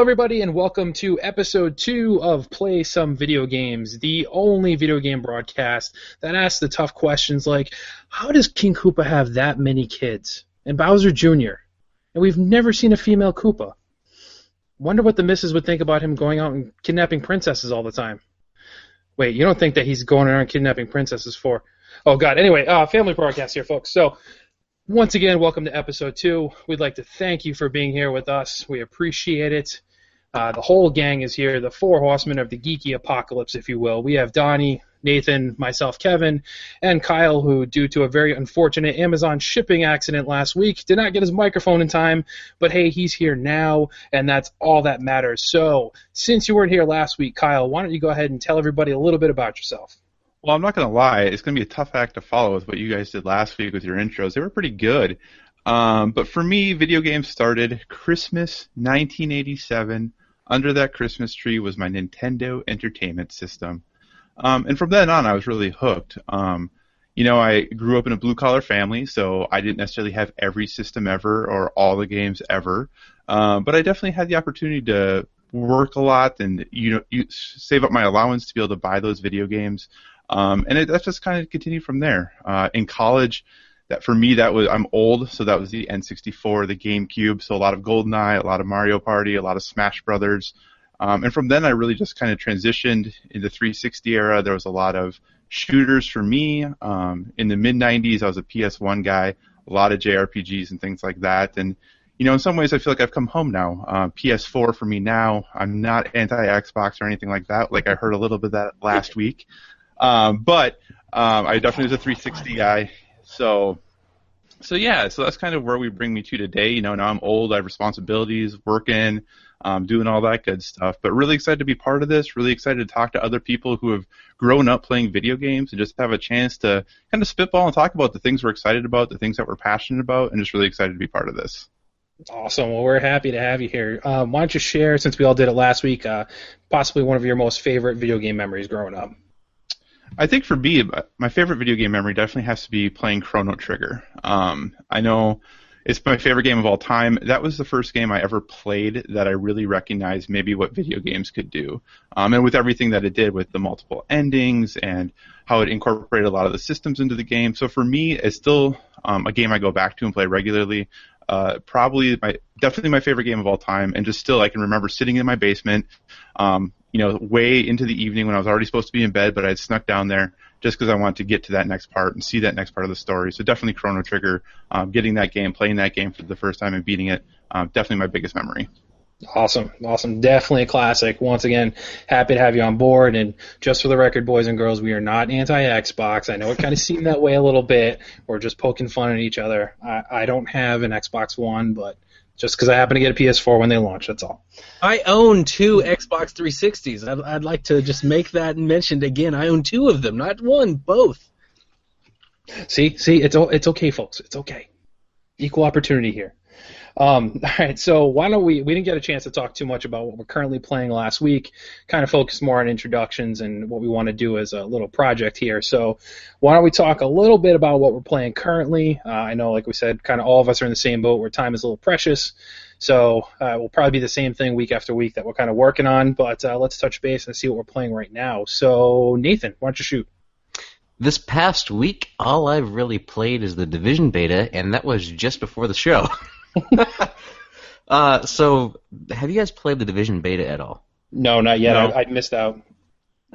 everybody, and welcome to episode 2 of Play Some Video Games, the only video game broadcast that asks the tough questions like, how does King Koopa have that many kids? And Bowser Jr.? And we've never seen a female Koopa. Wonder what the missus would think about him going out and kidnapping princesses all the time. Wait, you don't think that he's going around kidnapping princesses for... Oh, God. Anyway, family broadcast here, folks. So, once again, welcome to episode 2. We'd like to thank you for being here with us. We appreciate it. The whole gang is here, the four horsemen of the geeky apocalypse, if you will. We have Donnie, Nathan, myself, Kevin, and Kyle, who, due to a very unfortunate Amazon shipping accident last week, did not get his microphone in time. But hey, he's here now, and that's all that matters. So, since you weren't here last week, Kyle, why don't you go ahead and tell everybody a little bit about yourself? Well, I'm not going to lie. It's going to be a tough act to follow with what you guys did last week with your intros. They were pretty good. But for me, video games started Christmas 1987. Under that Christmas tree was my Nintendo Entertainment System. And from then on, I was really hooked. I grew up in a blue-collar family, so I didn't necessarily have every system ever or all the games ever. But I definitely had the opportunity to work a lot and you save up my allowance to be able to buy those video games. That just kind of continued from there. In college, I'm old, so that was the N64, the GameCube, so a lot of GoldenEye, a lot of Mario Party, a lot of Smash Brothers. And from then, I really just kind of transitioned in the 360 era. There was a lot of shooters for me. In the mid-90s, I was a PS1 guy, a lot of JRPGs and things like that. And, in some ways, I feel like I've come home now. PS4 for me now. I'm not anti-Xbox or anything like that. Like I heard a little bit of that last week. But I definitely was a 360 guy. So that's kind of where we bring me to today. Now I'm old, I have responsibilities, working, doing all that good stuff. But really excited to be part of this, really excited to talk to other people who have grown up playing video games and just have a chance to kind of spitball and talk about the things we're excited about, the things that we're passionate about, and just really excited to be part of this. Awesome. Well, we're happy to have you here. Why don't you share, since we all did it last week, possibly one of your most favorite video game memories growing up? I think for me, my favorite video game memory definitely has to be playing Chrono Trigger. I know it's my favorite game of all time. That was the first game I ever played that I really recognized maybe what video games could do. And with everything that it did with the multiple endings and how it incorporated a lot of the systems into the game. So for me, it's still a game I go back to and play regularly. Definitely my favorite game of all time. And just still, I can remember sitting in my basement, way into the evening when I was already supposed to be in bed, but I had snuck down there just because I wanted to get to that next part and see that next part of the story. So definitely Chrono Trigger, getting that game, playing that game for the first time and beating it, definitely my biggest memory. Awesome. Definitely a classic. Once again, happy to have you on board. And just for the record, boys and girls, we are not anti-Xbox. I know it kind of seemed that way a little bit. We're just poking fun at each other. I don't have an Xbox One, but just because I happen to get a PS4 when they launch, that's all. I own 2 Xbox 360s. I'd like to just make that mentioned again. I own 2 of them, not one, both. See, it's okay, folks. It's okay. Equal opportunity here. All right, so why don't we didn't get a chance to talk too much about what we're currently playing last week, kind of focus more on introductions and what we want to do as a little project here. So why don't we talk a little bit about what we're playing currently? I know, like we said, kind of all of us are in the same boat where time is a little precious, so we'll probably be the same thing week after week that we're kind of working on, but let's touch base and see what we're playing right now. So Nathan, why don't you shoot? This past week, all I've really played is the Division beta, and that was just before the show. So, have you guys played the Division beta at all? No, not yet. No. I missed out.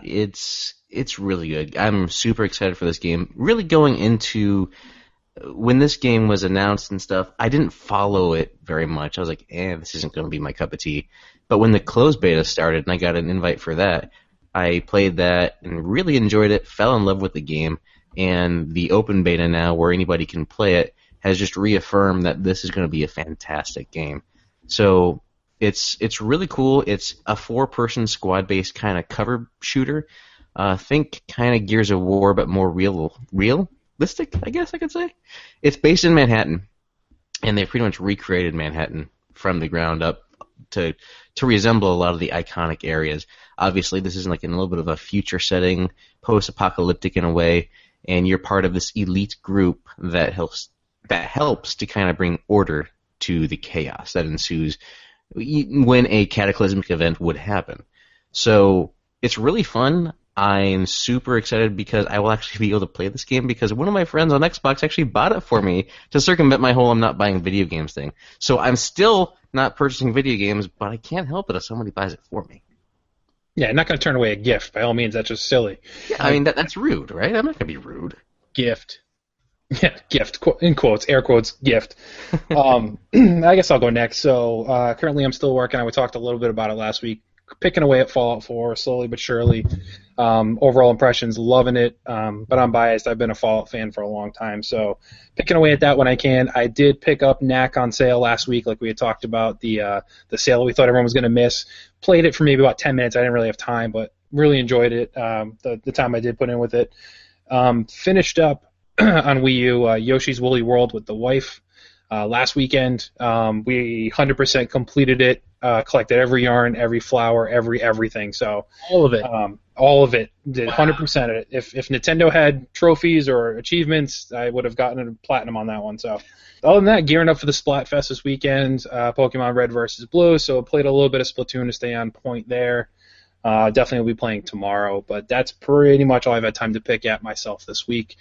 It's really good. I'm super excited for this game. Really going into when this game was announced and stuff, I didn't follow it very much. I was like, this isn't going to be my cup of tea. But when the closed beta started and I got an invite for that, I played that and really enjoyed it, fell in love with the game, and the open beta now where anybody can play it has just reaffirmed that this is going to be a fantastic game. So it's really cool. It's a 4-person squad-based kind of cover shooter. Think kind of Gears of War, but more realistic, I guess I could say. It's based in Manhattan, and they pretty much recreated Manhattan from the ground up to resemble a lot of the iconic areas. Obviously, this is like in a little bit of a future setting, post-apocalyptic in a way, and you're part of this elite group that helps to kind of bring order to the chaos that ensues when a cataclysmic event would happen. So it's really fun. I'm super excited because I will actually be able to play this game because one of my friends on Xbox actually bought it for me to circumvent my whole I'm not buying video games thing. So I'm still not purchasing video games, but I can't help it if somebody buys it for me. Yeah, I'm not going to turn away a gift. By all means, that's just silly. Yeah, I mean, that's rude, right? I'm not going to be rude. Gift. Yeah, gift, in quotes, air quotes, gift. I guess I'll go next. So currently I'm still working. We talked a little bit about it last week. Picking away at Fallout 4 slowly but surely. Overall impressions, loving it. But I'm biased. I've been a Fallout fan for a long time. So picking away at that when I can. I did pick up Knack on sale last week, like we had talked about, the sale we thought everyone was going to miss. Played it for maybe about 10 minutes. I didn't really have time, but really enjoyed it, the time I did put in with it. Finished up on Wii U Yoshi's Woolly World with the wife last weekend. We 100% completed it. Collected every yarn, every flower, everything. So all of it. All of it. Did 100% of it. If Nintendo had trophies or achievements, I would have gotten a platinum on that one. So other than that, gearing up for the Splatfest this weekend. Pokemon Red versus Blue. So played a little bit of Splatoon to stay on point there. Definitely will be playing tomorrow. But that's pretty much all I've had time to pick at myself this week.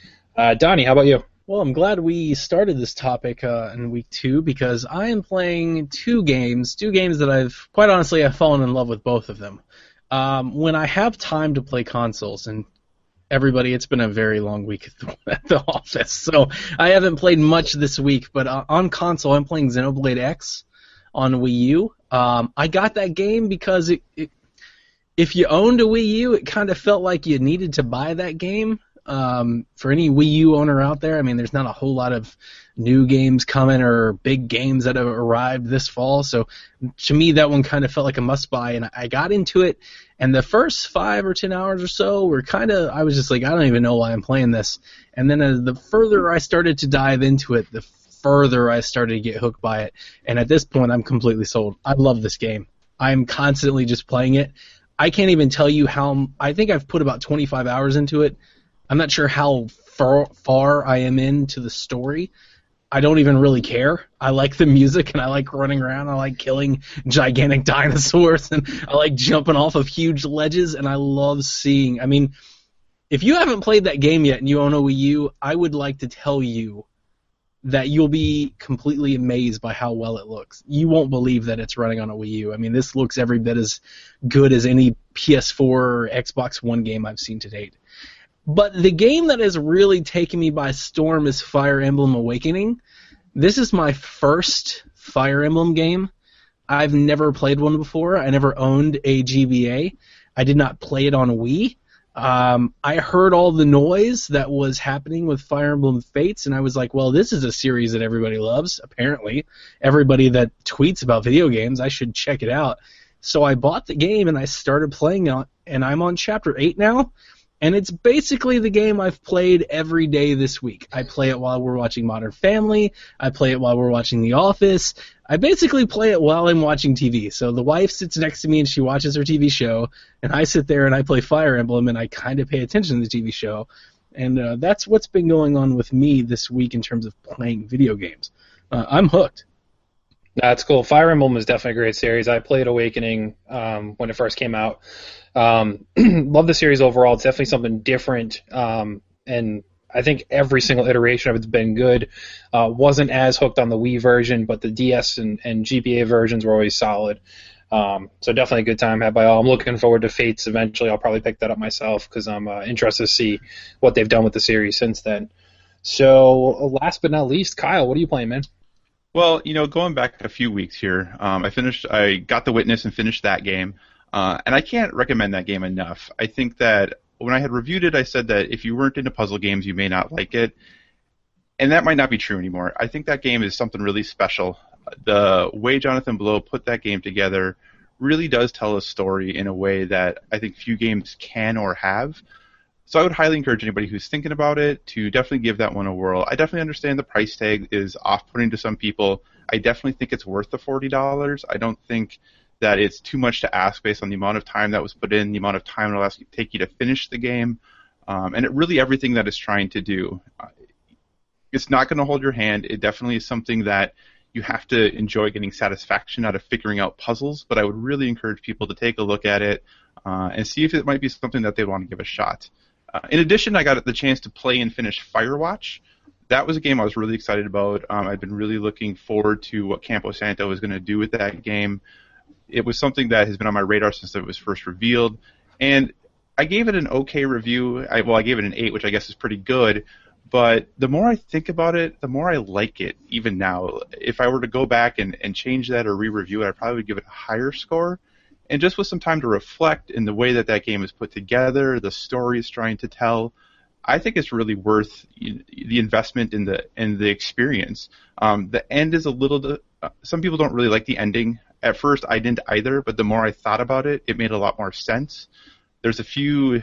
Donnie, how about you? Well, I'm glad we started this topic in week 2 because I am playing two games that I've fallen in love with both of them. When I have time to play consoles, and everybody, it's been a very long week at the office, so I haven't played much this week, but on console I'm playing Xenoblade X on Wii U. I got that game because if you owned a Wii U, it kind of felt like you needed to buy that game. For any Wii U owner out there, I mean, there's not a whole lot of new games coming or big games that have arrived this fall, so to me that one kind of felt like a must-buy, and I got into it, and the first 5 or 10 hours or so were I was just like, I don't even know why I'm playing this, and then as the further I started to dive into it, the further I started to get hooked by it, and at this point I'm completely sold. I love this game. I'm constantly just playing it. I can't even tell you I think I've put about 25 hours into it. I'm not sure how far I am into the story. I don't even really care. I like the music, and I like running around. I like killing gigantic dinosaurs, and I like jumping off of huge ledges, and I love seeing... I mean, if you haven't played that game yet and you own a Wii U, I would like to tell you that you'll be completely amazed by how well it looks. You won't believe that it's running on a Wii U. I mean, this looks every bit as good as any PS4 or Xbox One game I've seen to date. But the game that has really taken me by storm is Fire Emblem Awakening. This is my first Fire Emblem game. I've never played one before. I never owned a GBA. I did not play it on Wii. I heard all the noise that was happening with Fire Emblem Fates, and I was like, well, this is a series that everybody loves, apparently. Everybody that tweets about video games, I should check it out. So I bought the game, and I started playing it, and I'm on Chapter 8 now. And it's basically the game I've played every day this week. I play it while we're watching Modern Family. I play it while we're watching The Office. I basically play it while I'm watching TV. So the wife sits next to me and she watches her TV show, and I sit there and I play Fire Emblem and I kind of pay attention to the TV show. And that's what's been going on with me this week in terms of playing video games. I'm hooked. That's cool. Fire Emblem is definitely a great series. I played Awakening when it first came out. Love the series overall. It's definitely something different, and I think every single iteration of it's been good. Wasn't as hooked on the Wii version, but the DS and GBA versions were always solid. So definitely a good time had by all. I'm looking forward to Fates eventually. I'll probably pick that up myself because I'm interested to see what they've done with the series since then. So last but not least, Kyle, what are you playing, man? Well, going back a few weeks here, I got The Witness and finished that game. And I can't recommend that game enough. I think that when I had reviewed it, I said that if you weren't into puzzle games, you may not like it. And that might not be true anymore. I think that game is something really special. The way Jonathan Blow put that game together really does tell a story in a way that I think few games can or have. So I would highly encourage anybody who's thinking about it to definitely give that one a whirl. I definitely understand the price tag is off-putting to some people. I definitely think it's worth the $40. I don't think that it's too much to ask based on the amount of time that was put in, the amount of time it'll take you to finish the game, and it really everything that it's trying to do. It's not going to hold your hand. It definitely is something that you have to enjoy getting satisfaction out of figuring out puzzles, but I would really encourage people to take a look at it and see if it might be something that they want to give a shot. In addition, I got the chance to play and finish Firewatch. That was a game I was really excited about. I've been really looking forward to what Campo Santo was going to do with that game. It was something that has been on my radar since it was first revealed, and I gave it an okay review. I gave it an 8, which I guess is pretty good. But the more I think about it, the more I like it, even now. If I were to go back and change that or re-review it, I'd probably give it a higher score. And just with some time to reflect in the way that that game is put together, the story it's trying to tell, I think it's really worth the investment in the experience. The end is a little... some people don't really like the ending. At first, I didn't either, but the more I thought about it, it made a lot more sense. There's a few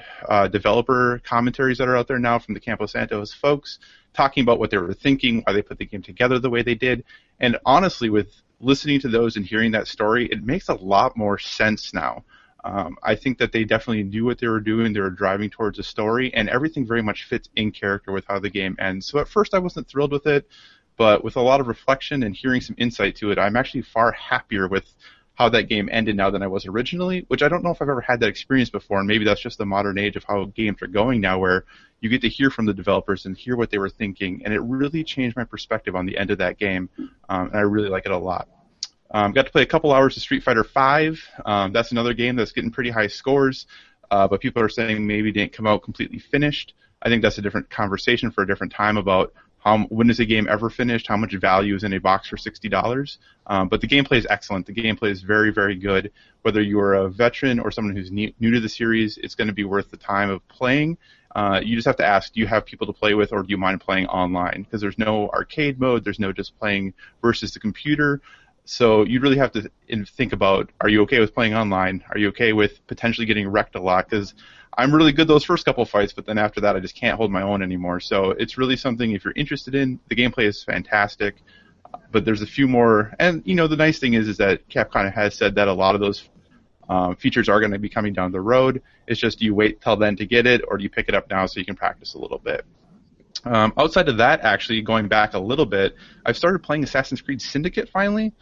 developer commentaries that are out there now from the Campo Santos folks talking about what they were thinking, why they put the game together the way they did. And honestly, with listening to those and hearing that story, it makes a lot more sense now. I think that they definitely knew what they were doing. They were driving towards a story, and everything very much fits in character with how the game ends. So at first I wasn't thrilled with it, but with a lot of reflection and hearing some insight to it, I'm actually far happier with how that game ended now than I was originally, which I don't know if I've ever had that experience before, and maybe that's just the modern age of how games are going now, where you get to hear from the developers and hear what they were thinking, and it really changed my perspective on the end of that game, and I really like it a lot. Got to play a couple hours of Street Fighter V. That's another game that's getting pretty high scores, but people are saying maybe it didn't come out completely finished. I think that's a different conversation for a different time about when is a game ever finished, how much value is in a box for $60. But the gameplay is excellent. The gameplay is very, very good. Whether you're a veteran or someone who's new to the series, it's going to be worth the time of playing. You just have to ask, do you have people to play with, or do you mind playing online? Because there's no arcade mode. There's no just playing versus the computer. So you really have to think about, are you okay with playing online? Are you okay with potentially getting wrecked a lot? Because I'm really good those first couple fights, but then after that I just can't hold my own anymore. So it's really something if you're interested in. The gameplay is fantastic, but there's a few more. And, the nice thing is that Capcom has said that a lot of those features are going to be coming down the road. It's just, do you wait till then to get it, or do you pick it up now so you can practice a little bit? Outside of that, actually, going back a little bit, I've started playing Assassin's Creed Syndicate finally.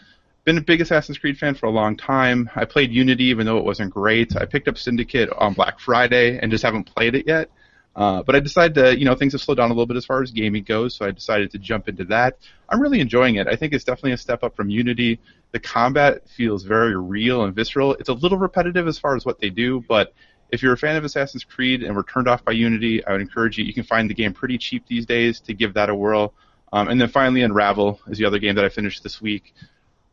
Been a big Assassin's Creed fan for a long time. I played Unity even though it wasn't great. I picked up Syndicate on Black Friday and just haven't played it yet. But I decided to, things have slowed down a little bit as far as gaming goes, so I decided to jump into that. I'm really enjoying it. I think it's definitely a step up from Unity. The combat feels very real and visceral. It's a little repetitive as far as what they do, but if you're a fan of Assassin's Creed and were turned off by Unity, I would encourage you. You can find the game pretty cheap these days to give that a whirl. And then finally, Unravel is the other game that I finished this week.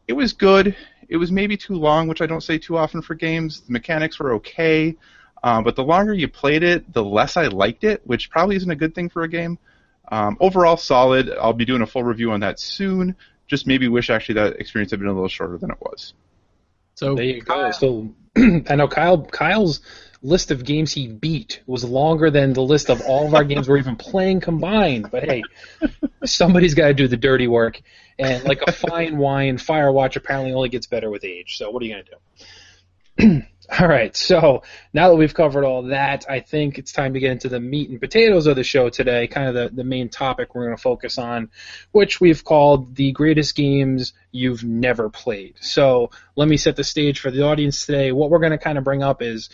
It was good. It was maybe too long, which I don't say too often for games. The mechanics were okay, but the longer you played it, the less I liked it, which probably isn't a good thing for a game. Overall, solid. I'll be doing a full review on that soon. Just maybe wish actually that experience had been a little shorter than it was. So there you go. So I know Kyle's list of games he beat was longer than the list of all of our games we're even playing combined. But hey, somebody's got to do the dirty work. And like a fine wine, Firewatch apparently only gets better with age. So what are you going to do? All right, so now that we've covered all that, I think it's time to get into the meat and potatoes of the show today, kind of the main topic we're going to focus on, which we've called the greatest games you've never played. So let me set the stage for the audience today. What we're going to kind of bring up is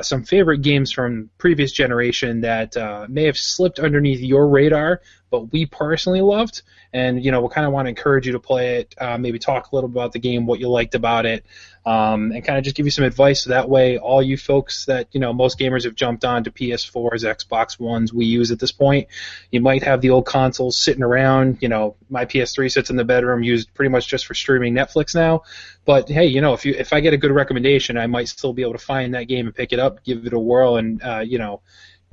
some favorite games from previous generation that may have slipped underneath your radar, but we personally loved. And, we'll kind of want to encourage you to play it, maybe talk a little about the game, what you liked about it, and kind of just give you some advice. So that way, all you folks that, most gamers have jumped on to PS4s, Xbox Ones, Wii U's at this point, you might have the old consoles sitting around. My PS3 sits in the bedroom, used pretty much just for streaming Netflix now. But, hey, if I get a good recommendation, I might still be able to find that game and pick it up, give it a whirl, and,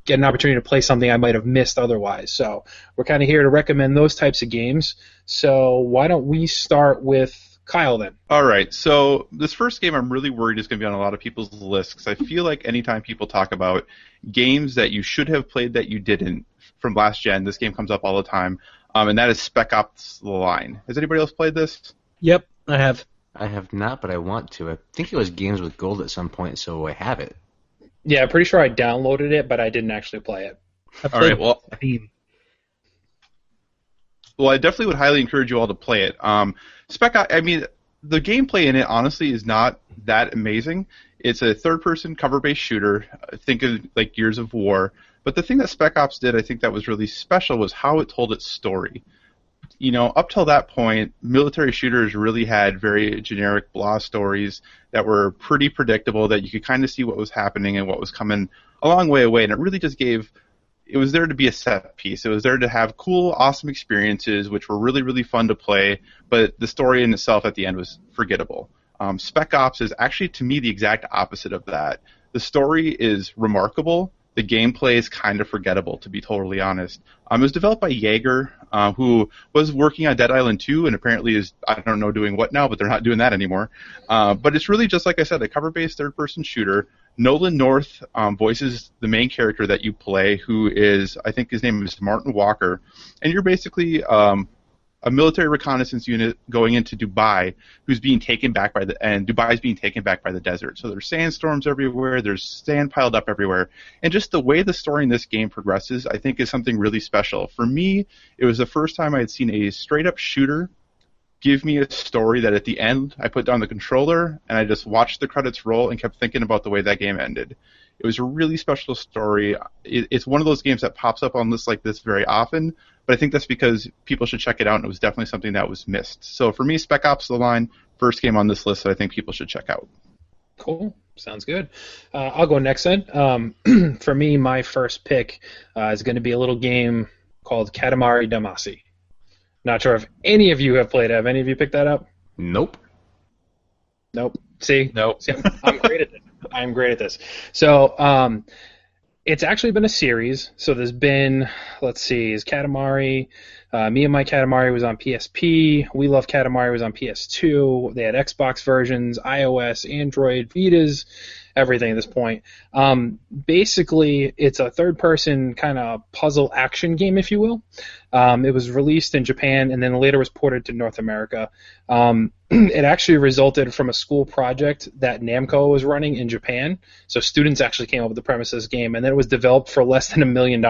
get an opportunity to play something I might have missed otherwise. So we're kind of here to recommend those types of games. So why don't we start with Kyle then? All right. So this first game I'm really worried is going to be on a lot of people's lists because I feel like anytime people talk about games that you should have played that you didn't from last gen, this game comes up all the time, and that is Spec Ops: The Line. Has anybody else played this? Yep, I have. I have not, but I want to. I think it was Games with Gold at some point, so I have it. Yeah, I'm pretty sure I downloaded it, but I didn't actually play it. All right, well, Well, I definitely would highly encourage you all to play it. I mean, the gameplay in it, honestly, is not that amazing. It's a third-person cover-based shooter. Think of like Gears of War. But the thing that Spec Ops did, I think that was really special, was how it told its story. You know, up till that point, military shooters really had very generic blah stories that were pretty predictable, that you could kind of see what was happening and what was coming a long way away, and it really just it was there to be a set piece. It was there to have cool, awesome experiences, which were really, really fun to play, but the story in itself at the end was forgettable. Spec Ops is actually, to me, the exact opposite of that. The story is remarkable. The gameplay is kind of forgettable, to be totally honest. It was developed by Jaeger, who was working on Dead Island 2 and apparently is, I don't know, doing what now, but they're not doing that anymore. But it's really just, like I said, a cover-based third-person shooter. Nolan North voices the main character that you play, who is, I think his name is Martin Walker. And you're basically a military reconnaissance unit going into Dubai, who's being taken back and Dubai's being taken back by the desert. So there's sandstorms everywhere, there's sand piled up everywhere, and just the way the story in this game progresses, I think, is something really special. For me, it was the first time I had seen a straight-up shooter give me a story that at the end I put down the controller and I just watched the credits roll and kept thinking about the way that game ended. It was a really special story. It's one of those games that pops up on lists like this very often, but I think that's because people should check it out, and it was definitely something that was missed. So for me, Spec Ops: The Line, first game on this list that I think people should check out. Cool. Sounds good. I'll go next then. For me, my first pick is going to be a little game called Katamari Damacy. Not sure if any of you have played it. Have any of you picked that up? Nope. Nope. See? Nope. See, I'm great at this. I'm great at this. So, it's actually been a series. So there's been, let's see, is Katamari, Me and My Katamari was on PSP, We Love Katamari was on PS2, they had Xbox versions, iOS, Android, Vitas, everything at this point. Basically, it's a third-person kind of puzzle action game, if you will. It was released in Japan and then later was ported to North America. It actually resulted from a school project that Namco was running in Japan. So students actually came up with the premise of this game, and then it was developed for less than $1 million.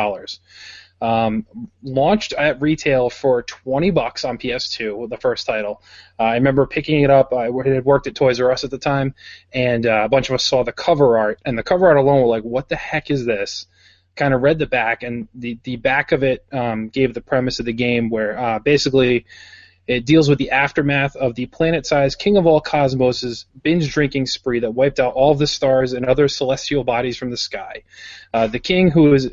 Launched at retail for $20 on PS2, the first title. I remember picking it up. I had worked at Toys R Us at the time, and a bunch of us saw the cover art, and the cover art alone were like, what the heck is this? Kind of read the back, and the back of it gave the premise of the game where basically it deals with the aftermath of the planet-sized King of All Cosmos' binge-drinking spree that wiped out all of the stars and other celestial bodies from the sky. The king, who is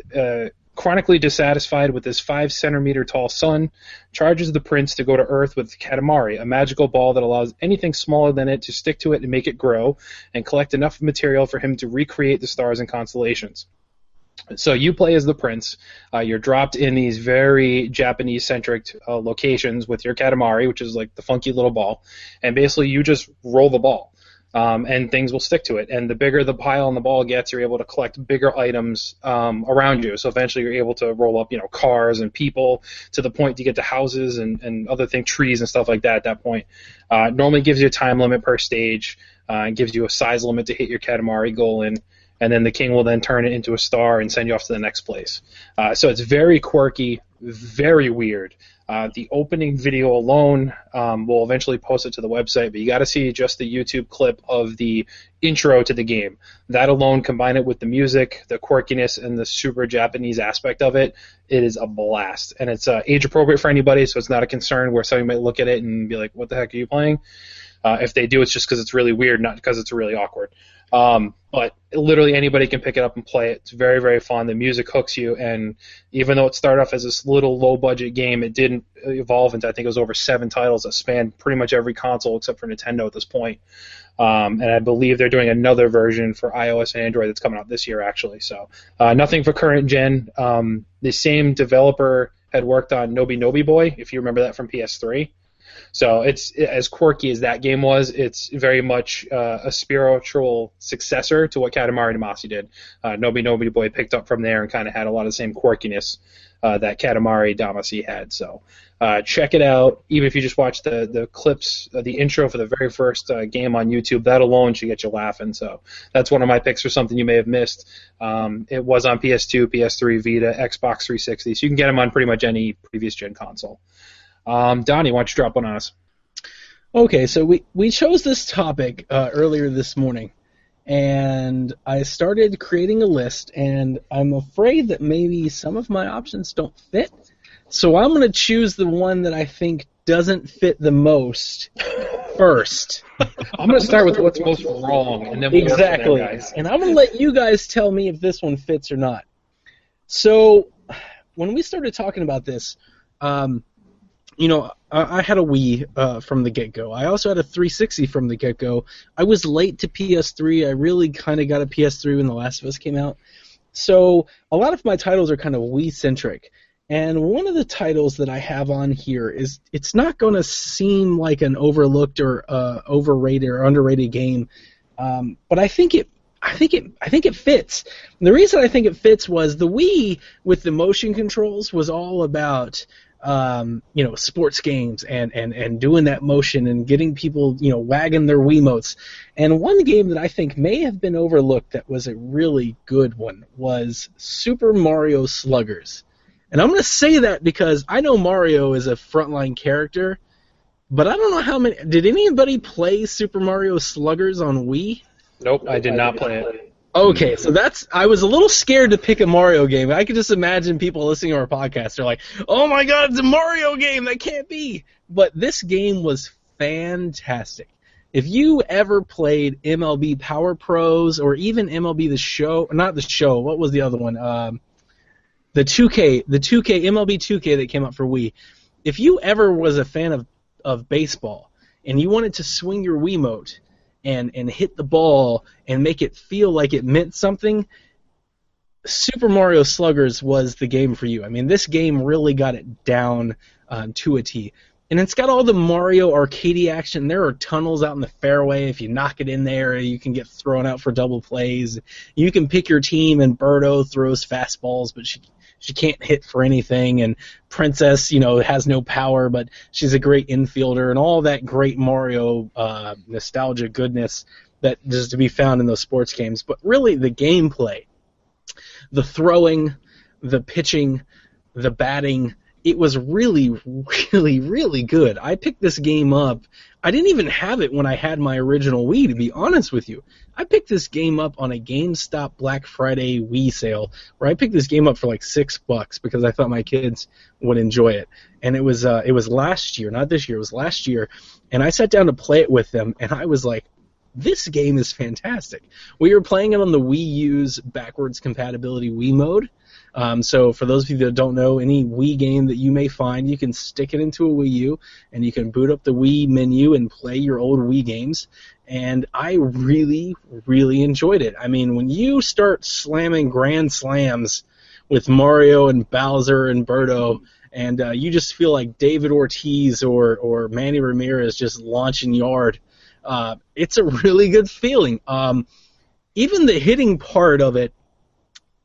chronically dissatisfied with his 5-centimeter-tall son, charges the prince to go to Earth with Katamari, a magical ball that allows anything smaller than it to stick to it and make it grow, and collect enough material for him to recreate the stars and constellations. So you play as the prince. You're dropped in these very Japanese-centric locations with your Katamari, which is like the funky little ball, and basically you just roll the ball, and things will stick to it. And the bigger the pile on the ball gets, you're able to collect bigger items around you. So eventually you're able to roll up, cars and people to the point to get to houses and other things, trees and stuff like that at that point. Normally gives you a time limit per stage, and gives you a size limit to hit your Katamari goal in. And then the king will then turn it into a star and send you off to the next place. So it's very quirky, very weird. The opening video alone, we'll eventually post it to the website, but you got to see just the YouTube clip of the intro to the game. That alone, combine it with the music, the quirkiness, and the super Japanese aspect of it, it is a blast. And it's age appropriate for anybody, so it's not a concern where somebody might look at it and be like, what the heck are you playing? If they do, it's just because it's really weird, not because it's really awkward. But literally anybody can pick it up and play it. It's very, very fun. The music hooks you, and even though it started off as this little low-budget game, it didn't evolve into, I think it was over 7 titles that spanned pretty much every console except for Nintendo at this point. And I believe they're doing another version for iOS and Android that's coming out this year, actually. So nothing for current gen. The same developer had worked on Nobi Nobi Boy, if you remember that from PS3. So it's as quirky as that game was. It's very much a spiritual successor to what Katamari Damacy did. Nobi Nobi Boy picked up from there and kind of had a lot of the same quirkiness that Katamari Damacy had. So check it out. Even if you just watch the clips, the intro for the very first game on YouTube, that alone should get you laughing. So that's one of my picks for something you may have missed. It was on PS2, PS3, Vita, Xbox 360, so you can get them on pretty much any previous gen console. Donnie, why don't you drop one on us? Okay, so we chose this topic earlier this morning, and I started creating a list, and I'm afraid that maybe some of my options don't fit. So I'm going to choose the one that I think doesn't fit the most first. I'm going to start with what's most wrong, and then we'll Exactly. go from there, guys. And I'm going to let you guys tell me if this one fits or not. So when we started talking about this, I had a Wii from the get-go. I also had a 360 from the get-go. I was late to PS3. I really kind of got a PS3 when The Last of Us came out. So a lot of my titles are kind of Wii-centric. And one of the titles that I have on here is, it's not going to seem like an overlooked or overrated or underrated game, but I think it fits. And the reason I think it fits was the Wii with the motion controls was all about sports games and doing that motion and getting people wagging their Wiimotes. And one game that I think may have been overlooked that was a really good one was Super Mario Sluggers. And I'm going to say that because I know Mario is a frontline character, but I don't know how many. Did anybody play Super Mario Sluggers on Wii? Nope, I did not play it. Okay, so I was a little scared to pick a Mario game. I could just imagine people listening to our podcast are like, oh my god, it's a Mario game, that can't be. But this game was fantastic. If you ever played MLB Power Pros or even MLB The Show, not The Show, what was the other one? The 2K, MLB 2K that came out for Wii. If you ever was a fan of baseball and you wanted to swing your Wiimote and hit the ball and make it feel like it meant something, Super Mario Sluggers was the game for you. I mean, this game really got it down to a T. And it's got all the Mario arcade action. There are tunnels out in the fairway. If you knock it in there, you can get thrown out for double plays. You can pick your team, and Birdo throws fastballs, but she can't hit for anything, and Princess, has no power, but she's a great infielder, and all that great Mario nostalgia goodness that is to be found in those sports games. But really, the gameplay, the throwing, the pitching, the batting, it was really, really, really good. I picked this game up. I didn't even have it when I had my original Wii, to be honest with you. I picked this game up on a GameStop Black Friday Wii sale, where I picked this game up for like $6 because I thought my kids would enjoy it. And it was last year, not this year, it was last year. And I sat down to play it with them, and I was like, this game is fantastic. We were playing it on the Wii U's backwards compatibility Wii mode. So for those of you that don't know, any Wii game that you may find, you can stick it into a Wii U, and you can boot up the Wii menu and play your old Wii games. And I really, really enjoyed it. I mean, when you start slamming grand slams with Mario and Bowser and Birdo, and you just feel like David Ortiz or Manny Ramirez just launching yard, it's a really good feeling. Even the hitting part of it,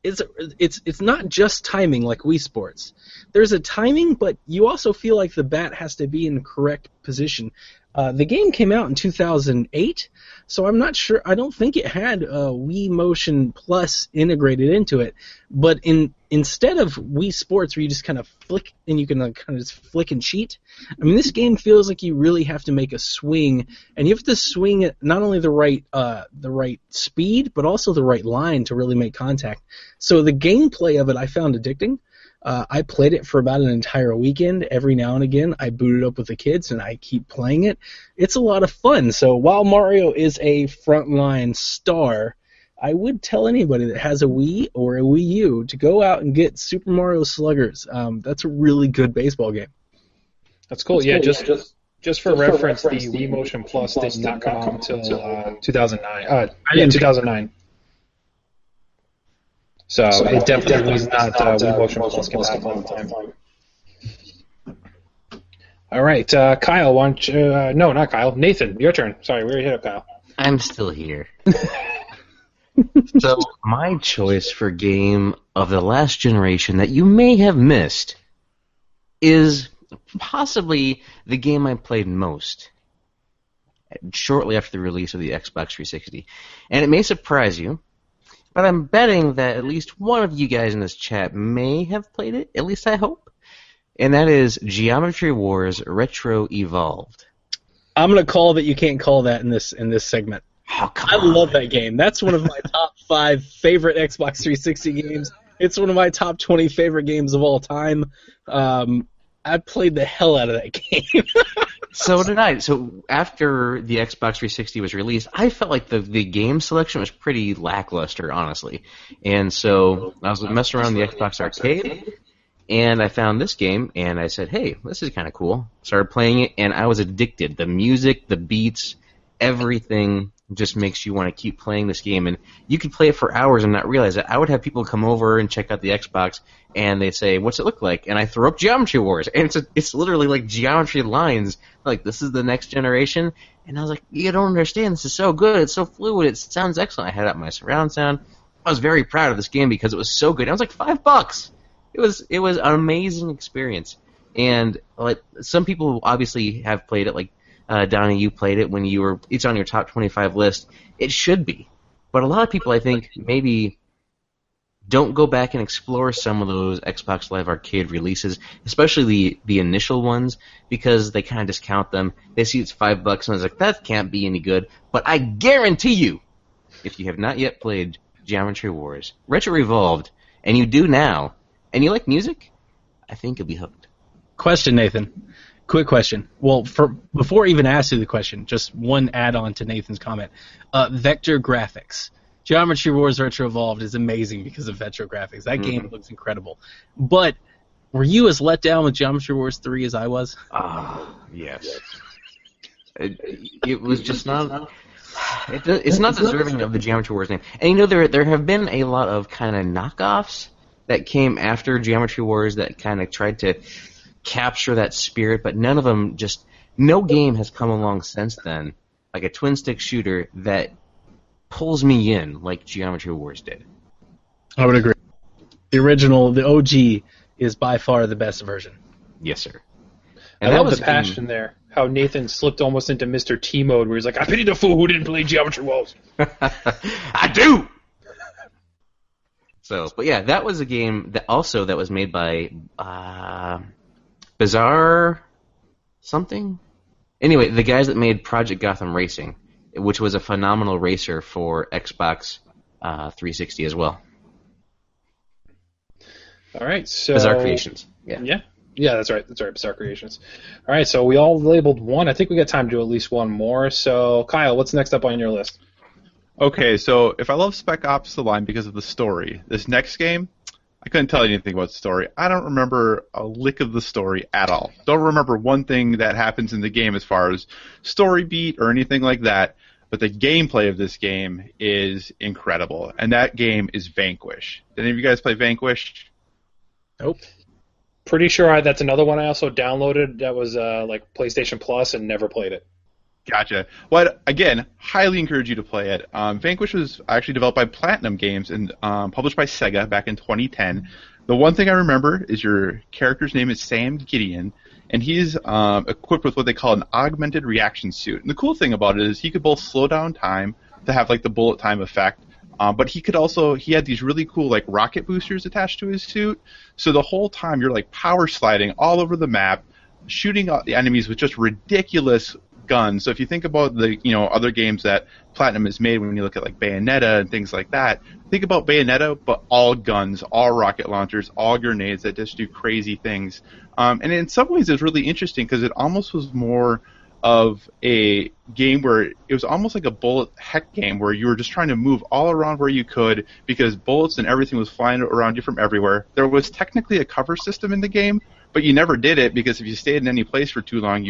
it's not just timing like Wii Sports. There's a timing, but you also feel like the bat has to be in correct position. The game came out in 2008, so I'm not sure. I don't think it had Wii Motion Plus integrated into it. But instead of Wii Sports, where you just kind of flick and you can kind of just flick and cheat, I mean, this game feels like you really have to make a swing, and you have to swing at not only the right speed, but also the right line to really make contact. So the gameplay of it I found addicting. I played it for about an entire weekend. Every now and again, I boot it up with the kids, and I keep playing it. It's a lot of fun. So while Mario is a frontline star, I would tell anybody that has a Wii or a Wii U to go out and get Super Mario Sluggers. That's a really good baseball game. That's cool. Yeah, just for reference, the Wii Motion Plus did not come out until 2009. 2009. So it definitely was not Wii Motion Plus compatible at the time. All right, Kyle, why don't you... no, not Kyle. Nathan, your turn. Sorry, we already hit up Kyle. I'm still here. So my choice for game of the last generation that you may have missed is possibly the game I played most shortly after the release of the Xbox 360. And it may surprise you, but I'm betting that at least one of you guys in this chat may have played it, at least I hope. and that is Geometry Wars Retro Evolved. I'm gonna call that you can't call that in this segment. Oh, come I on. love that game. That's one of my top 5 favorite Xbox 360 games. It's one of my top 20 favorite games of all time. I played the hell out of that game. So did I. So after the Xbox 360 was released, I felt like the game selection was pretty lackluster, honestly. And so I was messing around the Xbox Arcade, and I found this game, and I said, hey, this is kind of cool. Started playing it, and I was addicted. The music, the beats, everything just makes you want to keep playing this game. And you could play it for hours and not realize it. I would have people come over and check out the Xbox, and they say, what's it look like? And I throw up Geometry Wars. And it's literally like geometry lines. Like, this is the next generation. And I was like, you don't understand. This is so good. It's so fluid. It sounds excellent. I had up my surround sound. I was very proud of this game because it was so good. I was like, $5. It was an amazing experience. And like some people obviously have played it, like Donnie, you played it when it's on your top 25 list. It should be. But a lot of people, I think, maybe don't go back and explore some of those Xbox Live Arcade releases, especially the initial ones, because they kind of discount them. They see it's $5 and it's like, that can't be any good. But I guarantee you, if you have not yet played Geometry Wars Retro Evolved, and you do now, and you like music, I think you'll be hooked. Question, Nathan. Quick question. Well, before I even ask you the question, just one add-on to Nathan's comment. Vector graphics. Geometry Wars Retro Evolved is amazing because of vector graphics. That game looks incredible. But were you as let down with Geometry Wars 3 as I was? Yes. It was just not... It's not deserving of the Geometry Wars name. And you know, there have been a lot of kind of knockoffs that came after Geometry Wars that kind of tried to capture that spirit, but none of them no game has come along since then, like a twin-stick shooter that pulls me in like Geometry Wars did. I would agree. The original, the OG, is by far the best version. Yes, sir. And I love the passion there. How Nathan slipped almost into Mr. T mode, where he's like, "I pity the fool who didn't play Geometry Wars." I do. So, but yeah, that was a game that was made by Bizarre something. Anyway, the guys that made Project Gotham Racing, which was a phenomenal racer for Xbox 360 as well. All right, so Bizarre Creations. Yeah, that's right. Bizarre Creations. All right, so we all labeled one. I think we got time to do at least one more. So, Kyle, what's next up on your list? Okay, so if I love Spec Ops: The Line because of the story, this next game, I couldn't tell you anything about the story. I don't remember a lick of the story at all. Don't remember one thing that happens in the game as far as story beat or anything like that. But the gameplay of this game is incredible, and that game is Vanquish. Did any of you guys play Vanquish? Nope. Pretty sure that's another one I also downloaded that was like PlayStation Plus and never played it. Gotcha. Well, again, highly encourage you to play it. Vanquish was actually developed by Platinum Games and published by Sega back in 2010. The one thing I remember is your character's name is Sam Gideon, and he's equipped with what they call an augmented reaction suit. And the cool thing about it is he could both slow down time to have like the bullet time effect, but he had these really cool like rocket boosters attached to his suit. So the whole time you're like power sliding all over the map, shooting out the enemies with just ridiculous guns. So if you think about the other games that Platinum has made, when you look at like Bayonetta and things like that, think about Bayonetta, but all guns, all rocket launchers, all grenades that just do crazy things. And in some ways it's really interesting because it almost was more of a game where it was almost like a bullet heck game where you were just trying to move all around where you could because bullets and everything was flying around you from everywhere. There was technically a cover system in the game, but you never did it because if you stayed in any place for too long,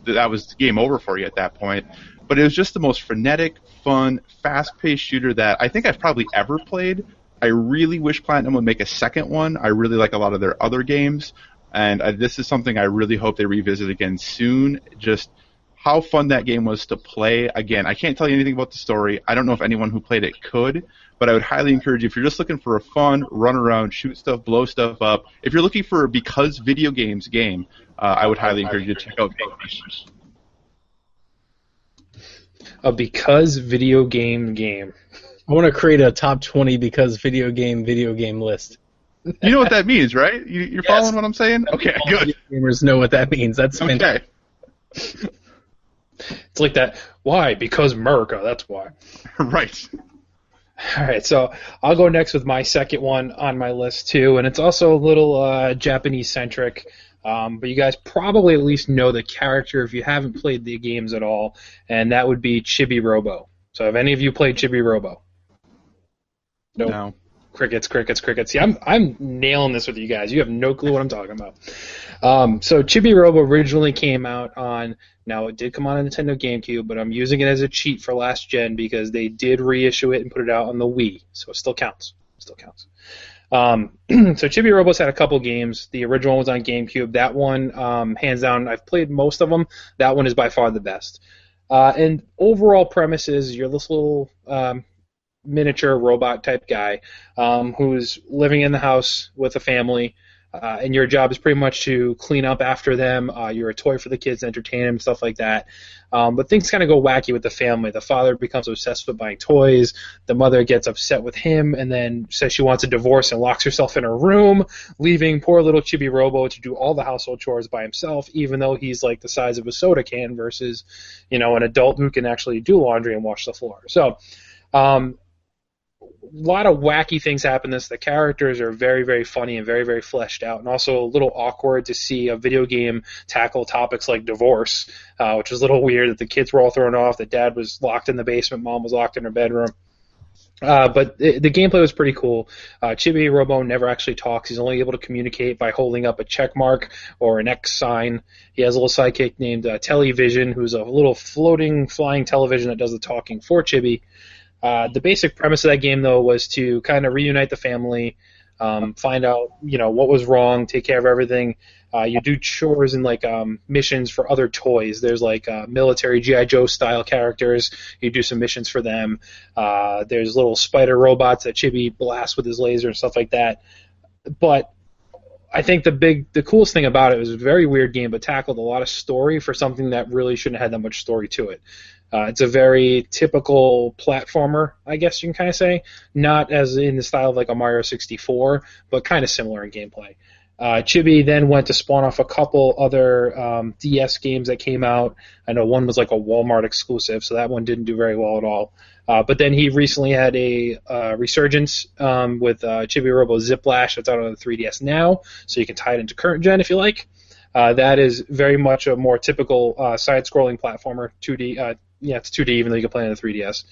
that was game over for you at that point. But it was just the most frenetic, fun, fast-paced shooter that I think I've probably ever played. I really wish Platinum would make a second one. I really like a lot of their other games, and this is something I really hope they revisit again soon. Just how fun that game was to play. Again, I can't tell you anything about the story. I don't know if anyone who played it could, but I would highly encourage you, if you're just looking for a fun, run around, shoot stuff, blow stuff up, if you're looking for a because video games game, I would highly encourage you to check out Vanquish. A because video game. I want to create a top 20 because video game list. You know what that means, right? You're Yes. following what I'm saying? Okay, All good. gamers know what that means. That's Okay. It's like that. Why? Because America. That's why. Right. All right, so I'll go next with my second one on my list too, and it's also a little Japanese centric. But you guys probably at least know the character if you haven't played the games at all, and that would be Chibi Robo. So have any of you played Chibi Robo? Nope. No. Crickets. See, I'm nailing this with you guys. You have no clue what I'm talking about. So Chibi Robo originally came out on, now it did come on a Nintendo GameCube, but I'm using it as a cheat for last gen because they did reissue it and put it out on the Wii, so it still counts. So Chibi Robo's had a couple games. The original one was on GameCube. That one, hands down, I've played most of them. That one is by far the best. And overall premise is you're this little miniature robot type guy who's living in the house with a family, and your job is pretty much to clean up after them. You're a toy for the kids, entertain them, stuff like that. But things kind of go wacky with the family. The father becomes obsessed with buying toys. The mother gets upset with him and then says she wants a divorce and locks herself in her room, leaving poor little Chibi Robo to do all the household chores by himself, even though he's like the size of a soda can versus, an adult who can actually do laundry and wash the floor. So, a lot of wacky things happen in this. The characters are very, very funny and very, very fleshed out, and also a little awkward to see a video game tackle topics like divorce, which was a little weird that the kids were all thrown off, that dad was locked in the basement, mom was locked in her bedroom. But the gameplay was pretty cool. Chibi Robo never actually talks. He's only able to communicate by holding up a check mark or an X sign. He has a little sidekick named Television, who's a little floating, flying television that does the talking for Chibi. The basic premise of that game, though, was to kind of reunite the family, find out, what was wrong, take care of everything. You do chores and missions for other toys. There's military G.I. Joe style characters. You do some missions for them. There's little spider robots that Chibi blasts with his laser and stuff like that. But I think the coolest thing about it was a very weird game, but tackled a lot of story for something that really shouldn't have had that much story to it. It's a very typical platformer, I guess you can kind of say, not as in the style of like a Mario 64, but kind of similar in gameplay. Chibi then went to spawn off a couple other DS games that came out. I know one was like a Walmart exclusive, so that one didn't do very well at all. But then he recently had a resurgence with Chibi Robo Ziplash that's out on the 3DS now, so you can tie it into current gen if you like. That is very much a more typical side-scrolling platformer, 2D. It's 2D even though you can play on the 3DS.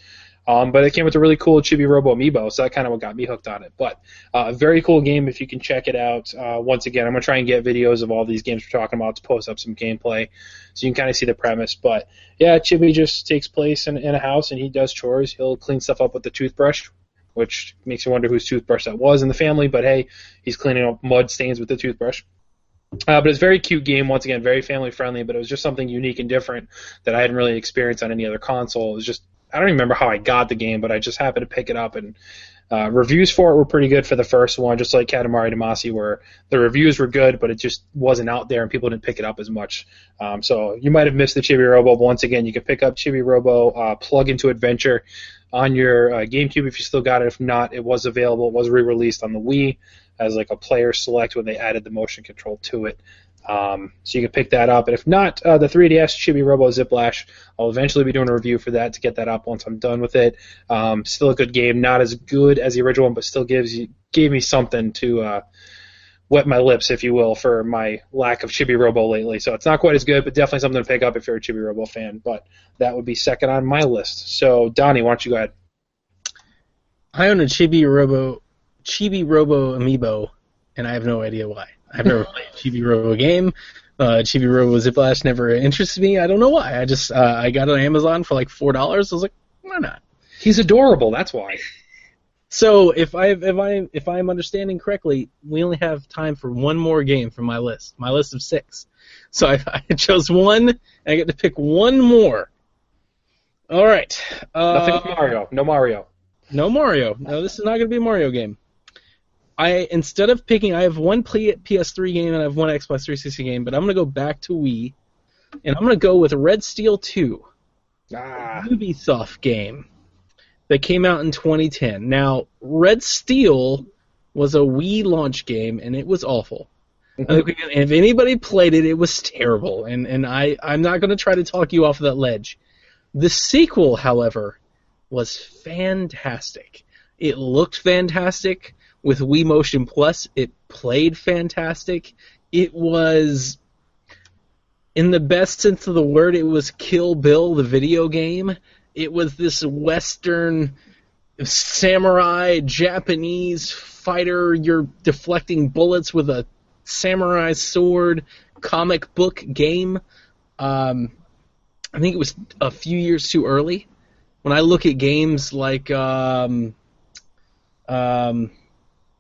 But it came with a really cool Chibi Robo amiibo, so that kind of what got me hooked on it. But a very cool game if you can check it out. Once again, I'm going to try and get videos of all these games we're talking about to post up some gameplay so you can kind of see the premise. But yeah, Chibi just takes place in a house and he does chores. He'll clean stuff up with the toothbrush, which makes you wonder whose toothbrush that was in the family. But hey, he's cleaning up mud stains with the toothbrush. But it's a very cute game, once again, very family-friendly, but it was just something unique and different that I hadn't really experienced on any other console. It was just, I don't even remember how I got the game, but I just happened to pick it up, and reviews for it were pretty good for the first one, just like Katamari Damacy, where the reviews were good, but it just wasn't out there and people didn't pick it up as much. So you might have missed the Chibi Robo, but once again, you can pick up Chibi Robo, plug into Adventure on your GameCube if you still got it. If not, it was available. It was re-released on the Wii as like a player select when they added the motion control to it. So you can pick that up. And if not, the 3DS Chibi Robo Ziplash, I'll eventually be doing a review for that to get that up once I'm done with it. Still a good game. Not as good as the original one, but still gave me something to wet my lips, if you will, for my lack of Chibi Robo lately. So it's not quite as good, but definitely something to pick up if you're a Chibi Robo fan. But that would be second on my list. So, Donnie, why don't you go ahead? I own a Chibi Robo amiibo, and I have no idea why. I've never played a Chibi Robo game. Chibi Robo Ziplash never interested me. I don't know why. I just I got it on Amazon for like $4. I was like, why not? He's adorable. That's why. So if I'm understanding correctly, we only have time for one more game from my list of 6. So I chose one, and I get to pick one more. All right. Nothing with Mario. No Mario. No Mario. No, this is not going to be a Mario game. Instead of picking, I have one PS3 game and I have one Xbox 360 game, but I'm going to go back to Wii, and I'm going to go with Red Steel 2, a Ubisoft game that came out in 2010. Now, Red Steel was a Wii launch game, and it was awful. If anybody played it, it was terrible, and I'm not going to try to talk you off of that ledge. The sequel, however, was fantastic. It looked fantastic. With Wii Motion Plus, it played fantastic. It was, in the best sense of the word, it was Kill Bill, the video game. It was this Western samurai Japanese fighter. You're deflecting bullets with a samurai sword comic book game. I think it was a few years too early. When I look at games like,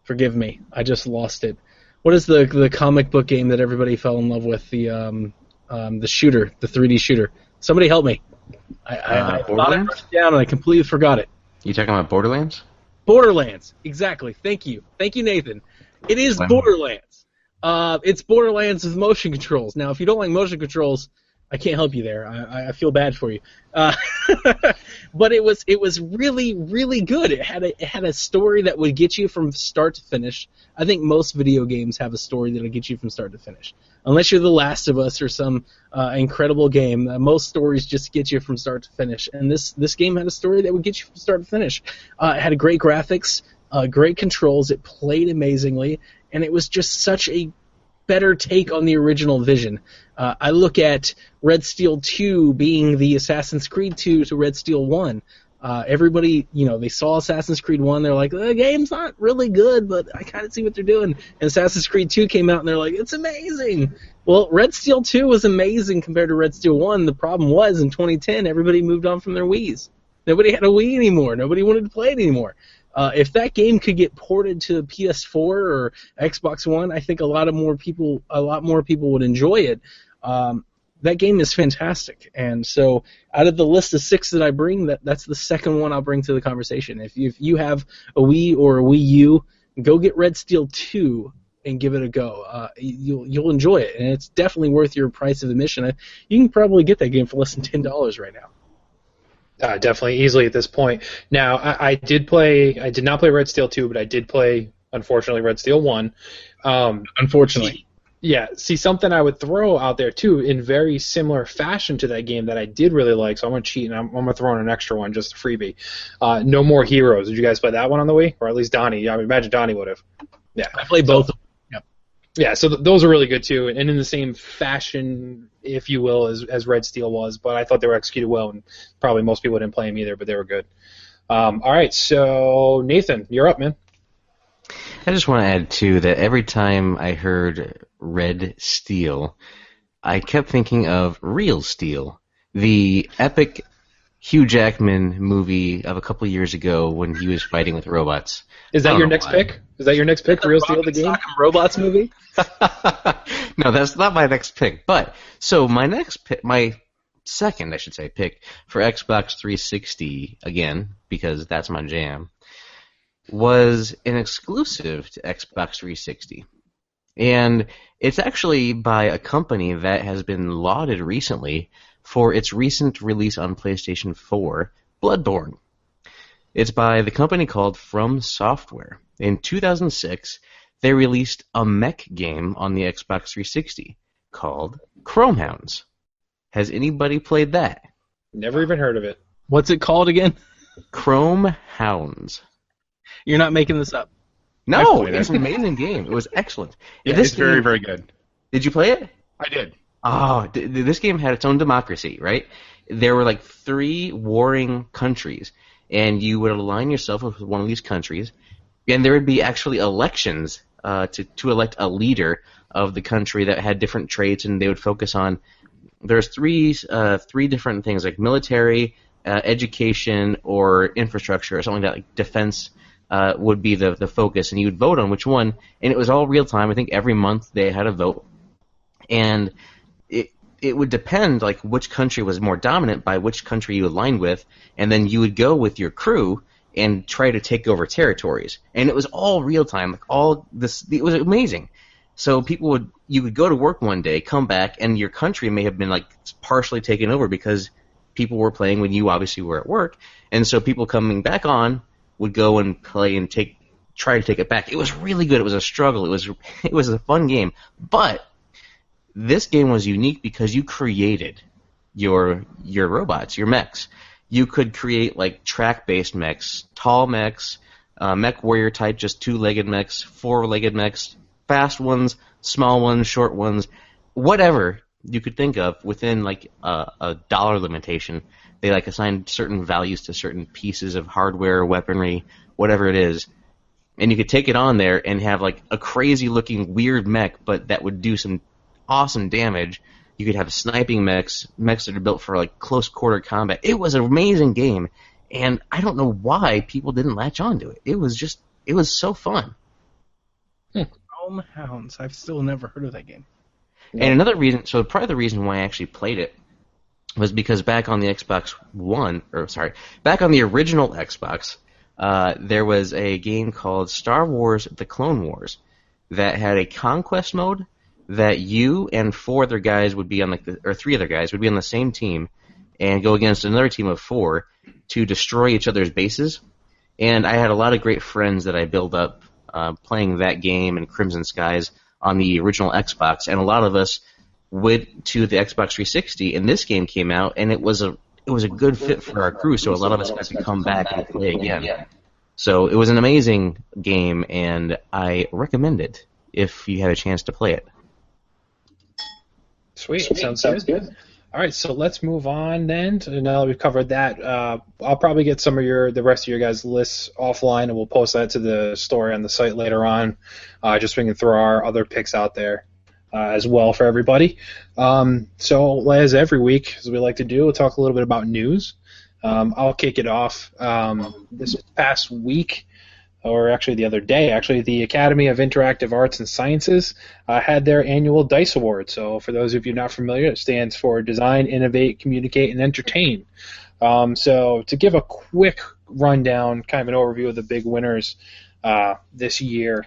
forgive me, I just lost it. What is the comic book game that everybody fell in love with? The shooter, the 3D shooter. Somebody help me. I thought I wrote it down and I completely forgot it. You talking about Borderlands? Borderlands, exactly. Thank you, Nathan. It is Borderlands. It's Borderlands with motion controls. Now, if you don't like motion controls, I can't help you there. I feel bad for you. But it was really, really good. It had a story that would get you from start to finish. I think most video games have a story that'll get you from start to finish. Unless you're The Last of Us or some incredible game, most stories just get you from start to finish. And this game had a story that would get you from start to finish. It had great graphics, great controls. It played amazingly, and it was just such a better take on the original vision. I look at Red Steel 2 being the Assassin's Creed 2 to Red Steel 1. Everybody, they saw Assassin's Creed 1, they're like, the game's not really good, but I kind of see what they're doing. And Assassin's Creed 2 came out, and they're like, it's amazing. Well, Red Steel 2 was amazing compared to Red Steel 1. The problem was, in 2010, everybody moved on from their Wiis. Nobody had a Wii anymore. Nobody wanted to play it anymore. If that game could get ported to PS4 or Xbox One, I think a lot more people would enjoy it. That game is fantastic, and so out of the list of 6 that I bring, that's the second one I'll bring to the conversation. If you have a Wii or a Wii U, go get Red Steel 2 and give it a go. You'll enjoy it, and it's definitely worth your price of admission. You can probably get that game for less than $10 right now. Definitely, easily at this point. Now, I did not play Red Steel 2, but I did play, unfortunately, Red Steel 1. Unfortunately. See, something I would throw out there, too, in very similar fashion to that game that I did really like, so I'm going to cheat, and I'm going to throw in an extra one, just a freebie. No More Heroes. Did you guys play that one on the Wii? Or at least Donnie. I imagine Donnie would have. Yeah. I played both of them. Yeah, so those are really good, too, and in the same fashion, if you will, as Red Steel was, but I thought they were executed well, and probably most people didn't play them either, but they were good. All right, so Nathan, you're up, man. I just want to add, too, that every time I heard Red Steel, I kept thinking of Real Steel, the epic Hugh Jackman movie of a couple years ago when he was fighting with robots. Is that your next pick? Is that your next pick, Real Steel, the game? Robots movie? No, that's not my next pick. But, so my next pick, my second, I should say, pick for Xbox 360, again, because that's my jam, was an exclusive to Xbox 360. And it's actually by a company that has been lauded recently for its recent release on PlayStation 4, Bloodborne. It's by the company called From Software. In 2006, they released a mech game on the Xbox 360 called Chrome Hounds. Has anybody played that? Never even heard of it. What's it called again? Chrome Hounds. You're not making this up. No, it's an amazing game. It was excellent. Yeah, it's very, very good. Did you play it? I did. Oh, this game had its own democracy, right? There were like 3 warring countries, and you would align yourself with one of these countries, and there would be actually elections to elect a leader of the country that had different traits, and they would focus on. There's three different things like military, education, or infrastructure, or something like that. Like defense would be the focus, and you would vote on which one, and it was all real time. I think every month they had a vote, and it would depend like which country was more dominant by which country you aligned with, and then you would go with your crew and try to take over territories. And it was all real time, like all this. It was amazing. So you would go to work one day, come back, and your country may have been like partially taken over because people were playing when you obviously were at work, and so people coming back on would go and play and take try to take it back. It was really good. It was a struggle. It was a fun game. But this game was unique because you created your robots, your mechs. You could create like track-based mechs, tall mechs, mech warrior type, just 2-legged mechs, 4-legged mechs, fast ones, small ones, short ones, whatever you could think of within like a dollar limitation. They like assigned certain values to certain pieces of hardware, weaponry, whatever it is, and you could take it on there and have like a crazy-looking weird mech, but that would do some awesome damage. You could have sniping mechs that are built for like close quarter combat. It was an amazing game, and I don't know why people didn't latch on to it. It was so fun. Realm Hounds. I've still never heard of that game. And another reason, so part of the reason why I actually played it was because back on the back on the original Xbox, there was a game called Star Wars: The Clone Wars that had a conquest mode that you and 4 other guys would be on or 3 other guys would be on the same team and go against another team of 4 to destroy each other's bases. And I had a lot of great friends that I built up playing that game and Crimson Skies on the original Xbox, and a lot of us went to the Xbox 360, and this game came out, and it was a good fit for our crew, so a lot of us got to come back and play again. So it was an amazing game, and I recommend it if you had a chance to play it. Sweet. Sounds good. All right, so let's move on then. Now that we've covered that, I'll probably get some of the rest of your guys' lists offline, and we'll post that to the story on the site later on, just so we can throw our other picks out there as well for everybody. So as every week, as we like to do, we'll talk a little bit about news. I'll kick it off. This past week, or actually the other day, the Academy of Interactive Arts and Sciences had their annual DICE Award. So for those of you not familiar, it stands for Design, Innovate, Communicate, and Entertain. So to give a quick rundown, kind of an overview of the big winners this year,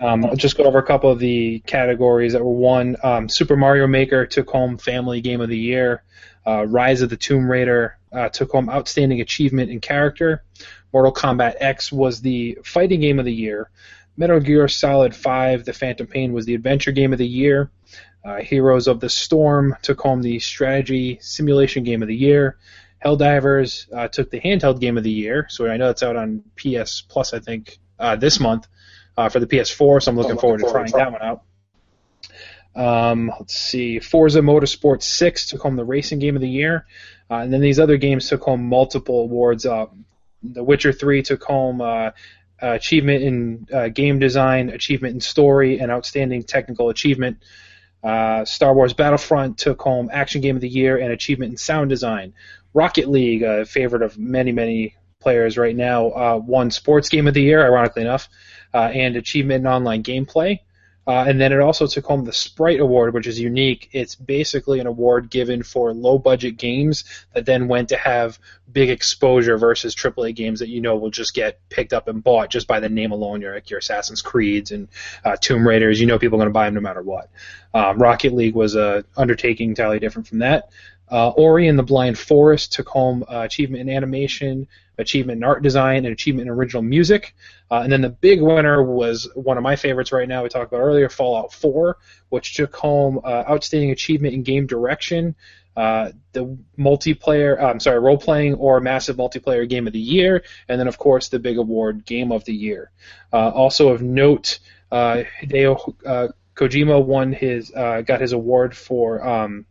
I'll just go over a couple of the categories that were won. Super Mario Maker took home Family Game of the Year. Rise of the Tomb Raider took home Outstanding Achievement in Character. Mortal Kombat X was the Fighting Game of the Year. Metal Gear Solid 5, The Phantom Pain, was the Adventure Game of the Year. Heroes of the Storm took home the Strategy Simulation Game of the Year. Helldivers took the Handheld Game of the Year. So I know it's out on PS Plus, I think, this month for the PS4, so I'm looking forward to trying that one out. Let's see. Forza Motorsport 6 took home the Racing Game of the Year. And then these other games took home multiple awards. The Witcher 3 took home Achievement in Game Design, Achievement in Story, and Outstanding Technical Achievement. Star Wars Battlefront took home Action Game of the Year and Achievement in Sound Design. Rocket League, a favorite of many, many players right now, won Sports Game of the Year, ironically enough, and Achievement in Online Gameplay. And then it also took home the Sprite Award, which is unique. It's basically an award given for low-budget games that then went to have big exposure versus AAA games that you know will just get picked up and bought just by the name alone. Your Assassin's Creeds and Tomb Raiders. You know people are going to buy them no matter what. Rocket League was an undertaking entirely different from that. Ori and the Blind Forest took home Achievement in Animation, Achievement in Art Design, and Achievement in Original Music. And then the big winner was one of my favorites right now, we talked about earlier, Fallout 4, which took home Outstanding Achievement in Game Direction, the role-playing or massive multiplayer game of the year, and then, of course, the big award, Game of the Year. Also of note, Hideo Kojima got his award for...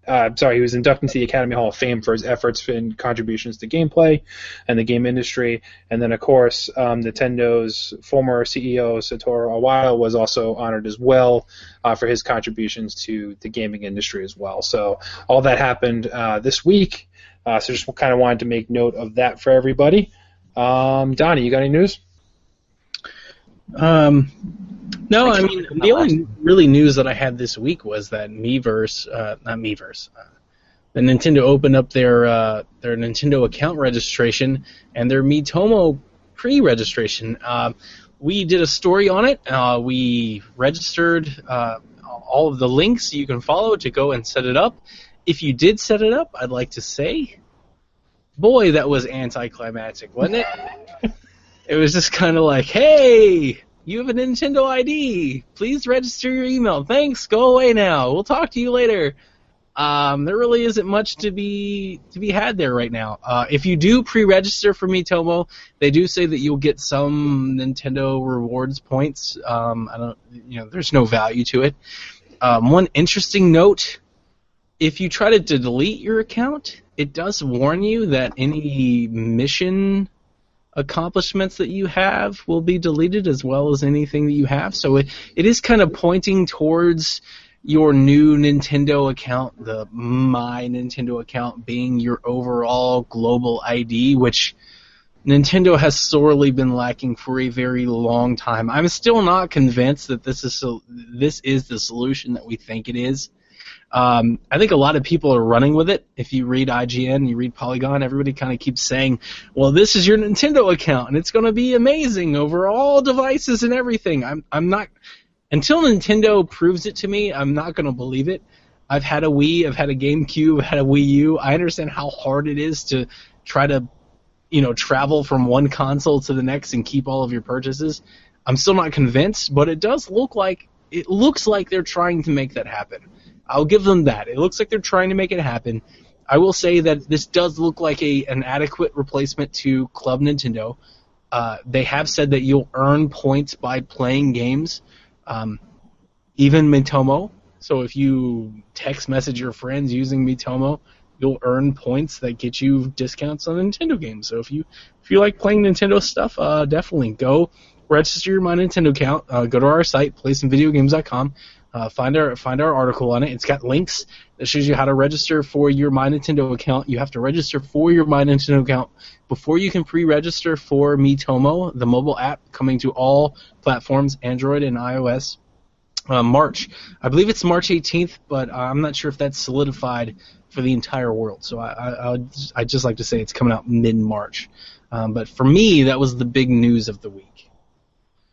he was inducted into the Academy Hall of Fame for his efforts and contributions to gameplay and the game industry. And then, of course, Nintendo's former CEO, Satoru Iwata, was also honored as well for his contributions to the gaming industry as well. So all that happened this week. So just kind of wanted to make note of that for everybody. Donnie, you got any news? No, I mean, the only really news that I had this week was that the Nintendo opened up their Nintendo account registration and their Miitomo pre-registration. We did a story on it. We registered all of the links you can follow to go and set it up. If you did set it up, I'd like to say, boy, that was anticlimactic, wasn't it? It was just kind of like, hey, you have a Nintendo ID. Please register your email. Thanks. Go away now. We'll talk to you later. There really isn't much to be had there right now. If you do pre-register for Miitomo, they do say that you'll get some Nintendo rewards points. There's no value to it. One interesting note: if you try to delete your account, it does warn you that any mission accomplishments that you have will be deleted, as well as anything that you have. So it is kind of pointing towards your new Nintendo account, the My Nintendo account, being your overall global ID, which Nintendo has sorely been lacking for a very long time. I'm still not convinced that this is the solution that we think it is. I think a lot of people are running with it. If you read IGN, you read Polygon, everybody kind of keeps saying, well, this is your Nintendo account, and it's going to be amazing over all devices and everything. I'm not... Until Nintendo proves it to me, I'm not going to believe it. I've had a Wii, I've had a GameCube, I've had a Wii U. I understand how hard it is to try to, travel from one console to the next and keep all of your purchases. I'm still not convinced, but it looks like they're trying to make that happen. I'll give them that. It looks like they're trying to make it happen. I will say that this does look like an adequate replacement to Club Nintendo. They have said that you'll earn points by playing games. Even Miitomo. So if you text message your friends using Miitomo, you'll earn points that get you discounts on Nintendo games. So if you like playing Nintendo stuff, definitely go register your My Nintendo account. Go to our site, playsomvideogames.com. Find our article on it. It's got links that shows you how to register for your My Nintendo account. You have to register for your My Nintendo account before you can pre-register for Miitomo, the mobile app coming to all platforms, Android and iOS. March. I believe it's March 18th, but I'm not sure if that's solidified for the entire world. So I'd just like to say it's coming out mid-March. But for me, that was the big news of the week.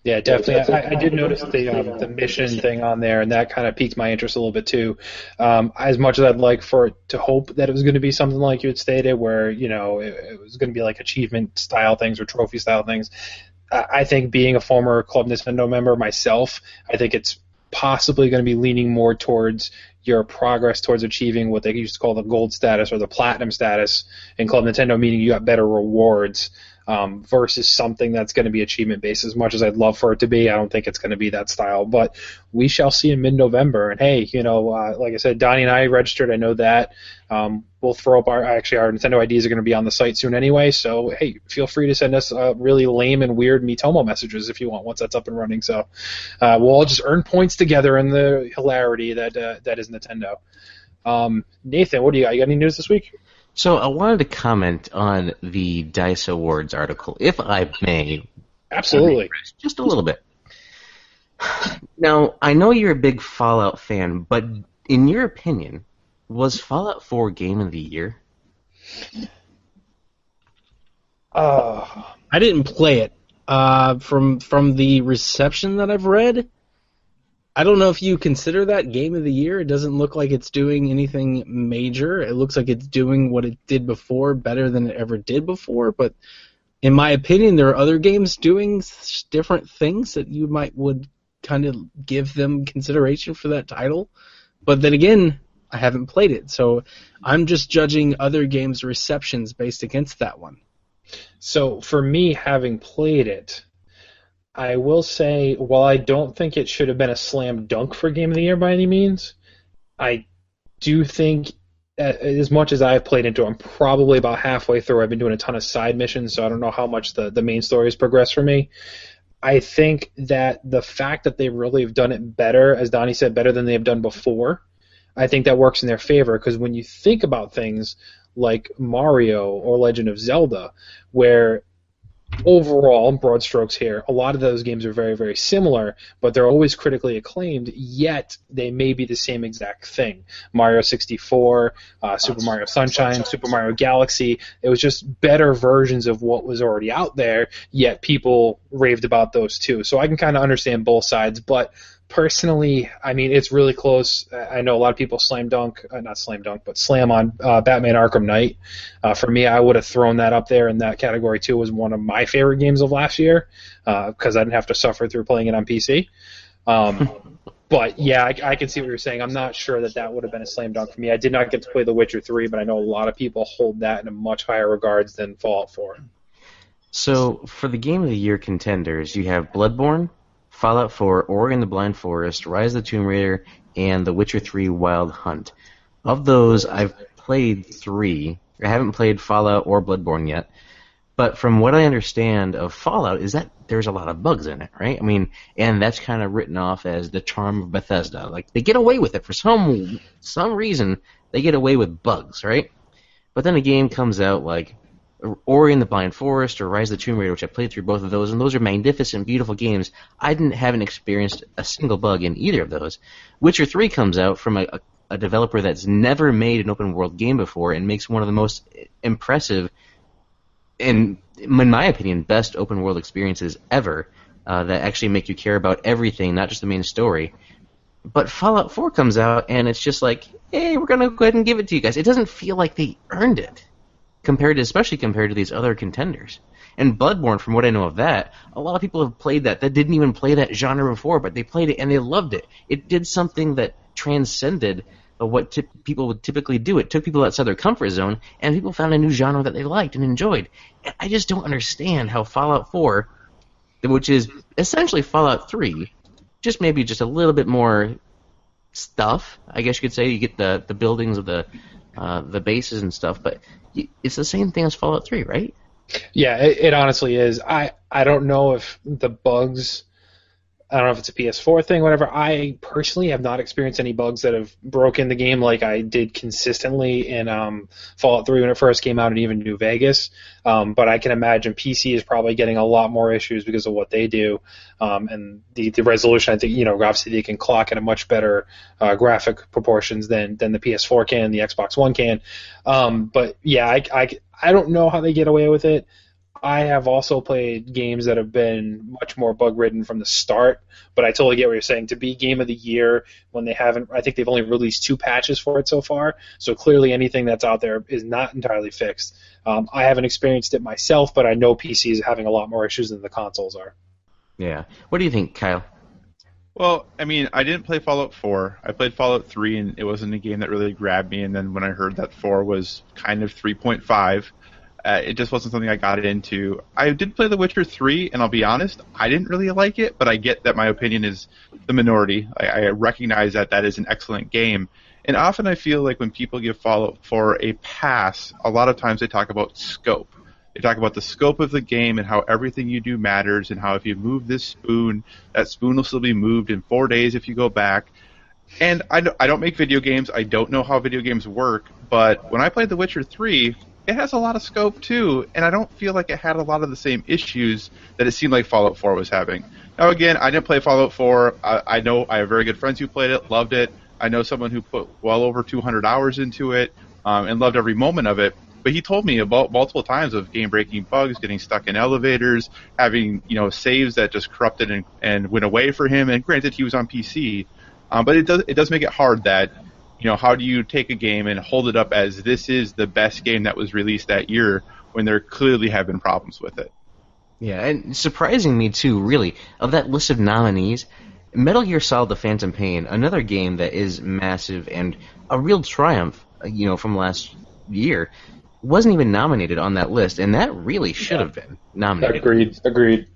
Yeah, definitely. I did notice the mission thing on there, and that kind of piqued my interest a little bit too. As much as I'd like for it to hope that it was going to be something like you had stated, where it was going to be like achievement style things or trophy style things. I think being a former Club Nintendo member myself, I think it's possibly going to be leaning more towards your progress towards achieving what they used to call the gold status or the platinum status in Club Nintendo, meaning you got better rewards. Versus something that's going to be achievement-based. As much as I'd love for it to be, I don't think it's going to be that style. But we shall see in mid-November. And hey, like I said, Donnie and I registered. I know that. We'll throw up our Nintendo IDs are going to be on the site soon anyway. So hey, feel free to send us really lame and weird Miitomo messages if you want once that's up and running. So we'll all just earn points together in the hilarity that is Nintendo. Nathan, what do you got? You got any news this week? So I wanted to comment on the DICE Awards article, if I may. Absolutely. Just a little bit. Now, I know you're a big Fallout fan, but in your opinion, was Fallout 4 Game of the Year? I didn't play it. From the reception that I've read, I don't know if you consider that Game of the Year. It doesn't look like it's doing anything major. It looks like it's doing what it did before better than it ever did before. But in my opinion, there are other games doing different things that you would kind of give them consideration for that title. But then again, I haven't played it. So I'm just judging other games' receptions based against that one. So for me, having played it, I will say, while I don't think it should have been a slam dunk for Game of the Year by any means, I do think, as much as I've played into it, I'm probably about halfway through. I've been doing a ton of side missions, so I don't know how much the main story has progressed for me. I think that the fact that they really have done it better, as Donnie said, better than they have done before, I think that works in their favor, because when you think about things like Mario or Legend of Zelda, where overall, broad strokes here, a lot of those games are very, very similar, but they're always critically acclaimed, yet they may be the same exact thing. Mario 64, Super Mario Sunshine, Super Mario Galaxy, it was just better versions of what was already out there, yet people raved about those too. So I can kind of understand both sides, but Personally, I mean, it's really close. I know a lot of people not slam dunk, but slam on Batman Arkham Knight. For me, I would have thrown that up there in that category too. It was one of my favorite games of last year because I didn't have to suffer through playing it on PC. But yeah, I can see what you're saying. I'm not sure that would have been a slam dunk for me. I did not get to play The Witcher 3, but I know a lot of people hold that in a much higher regards than Fallout 4. So, for the Game of the Year contenders, you have Bloodborne, Fallout 4, Ori and the Blind Forest, Rise of the Tomb Raider, and The Witcher 3 Wild Hunt. Of those, I've played 3. I haven't played Fallout or Bloodborne yet. But from what I understand of Fallout is that there's a lot of bugs in it, right? I mean, and that's kind of written off as the charm of Bethesda. Like, they get away with it. For some reason, they get away with bugs, right? But then a game comes out like Ori and the Blind Forest or Rise of the Tomb Raider, which I played through both of those, and those are magnificent, beautiful games. I haven't experienced a single bug in either of those. Witcher 3 comes out from a developer that's never made an open-world game before and makes one of the most impressive and, in my opinion, best open-world experiences ever that actually make you care about everything, not just the main story. But Fallout 4 comes out, and it's just like, hey, we're going to go ahead and give it to you guys. It doesn't feel like they earned it, especially compared to these other contenders. And Bloodborne, from what I know of that, a lot of people have played that didn't even play that genre before, but they played it and they loved it. It did something that transcended what people would typically do. It took people outside their comfort zone, and people found a new genre that they liked and enjoyed. And I just don't understand how Fallout 4, which is essentially Fallout 3, just maybe just a little bit more stuff, I guess you could say. You get the buildings of the bases and stuff, but it's the same thing as Fallout 3, right? Yeah, it honestly is. I don't know if the bugs, I don't know if it's a PS4 thing, whatever. I personally have not experienced any bugs that have broken the game like I did consistently in Fallout 3 when it first came out and even New Vegas. But I can imagine PC is probably getting a lot more issues because of what they do. And the resolution, I think, obviously they can clock at a much better graphic proportions than the PS4 can, the Xbox One can. But yeah, I don't know how they get away with it. I have also played games that have been much more bug-ridden from the start, but I totally get what you're saying. To be Game of the Year when they haven't, I think they've only released 2 patches for it so far, so clearly anything that's out there is not entirely fixed. I haven't experienced it myself, but I know PC is having a lot more issues than the consoles are. Yeah. What do you think, Kyle? Well, I mean, I didn't play Fallout 4. I played Fallout 3, and it wasn't a game that really grabbed me, and then when I heard that 4 was kind of 3.5, it just wasn't something I got into. I did play The Witcher 3, and I'll be honest, I didn't really like it, but I get that my opinion is the minority. I recognize that is an excellent game. And often I feel like when people give Fallout 4 a pass, a lot of times they talk about scope. They talk about the scope of the game and how everything you do matters and how if you move this spoon, that spoon will still be moved in 4 days if you go back. And I don't make video games. I don't know how video games work. But when I played The Witcher 3, it has a lot of scope too, and I don't feel like it had a lot of the same issues that it seemed like Fallout 4 was having. Now again, I didn't play Fallout 4. I know I have very good friends who played it, loved it. I know someone who put well over 200 hours into it and loved every moment of it. But he told me about multiple times of game-breaking bugs, getting stuck in elevators, having saves that just corrupted and went away for him. And granted, he was on PC, but it does make it hard that. How do you take a game and hold it up as this is the best game that was released that year when there clearly have been problems with it? Yeah, and surprising me too, really, of that list of nominees, Metal Gear Solid: The Phantom Pain, another game that is massive and a real triumph, from last year, wasn't even nominated on that list, and that really should have been nominated. Agreed.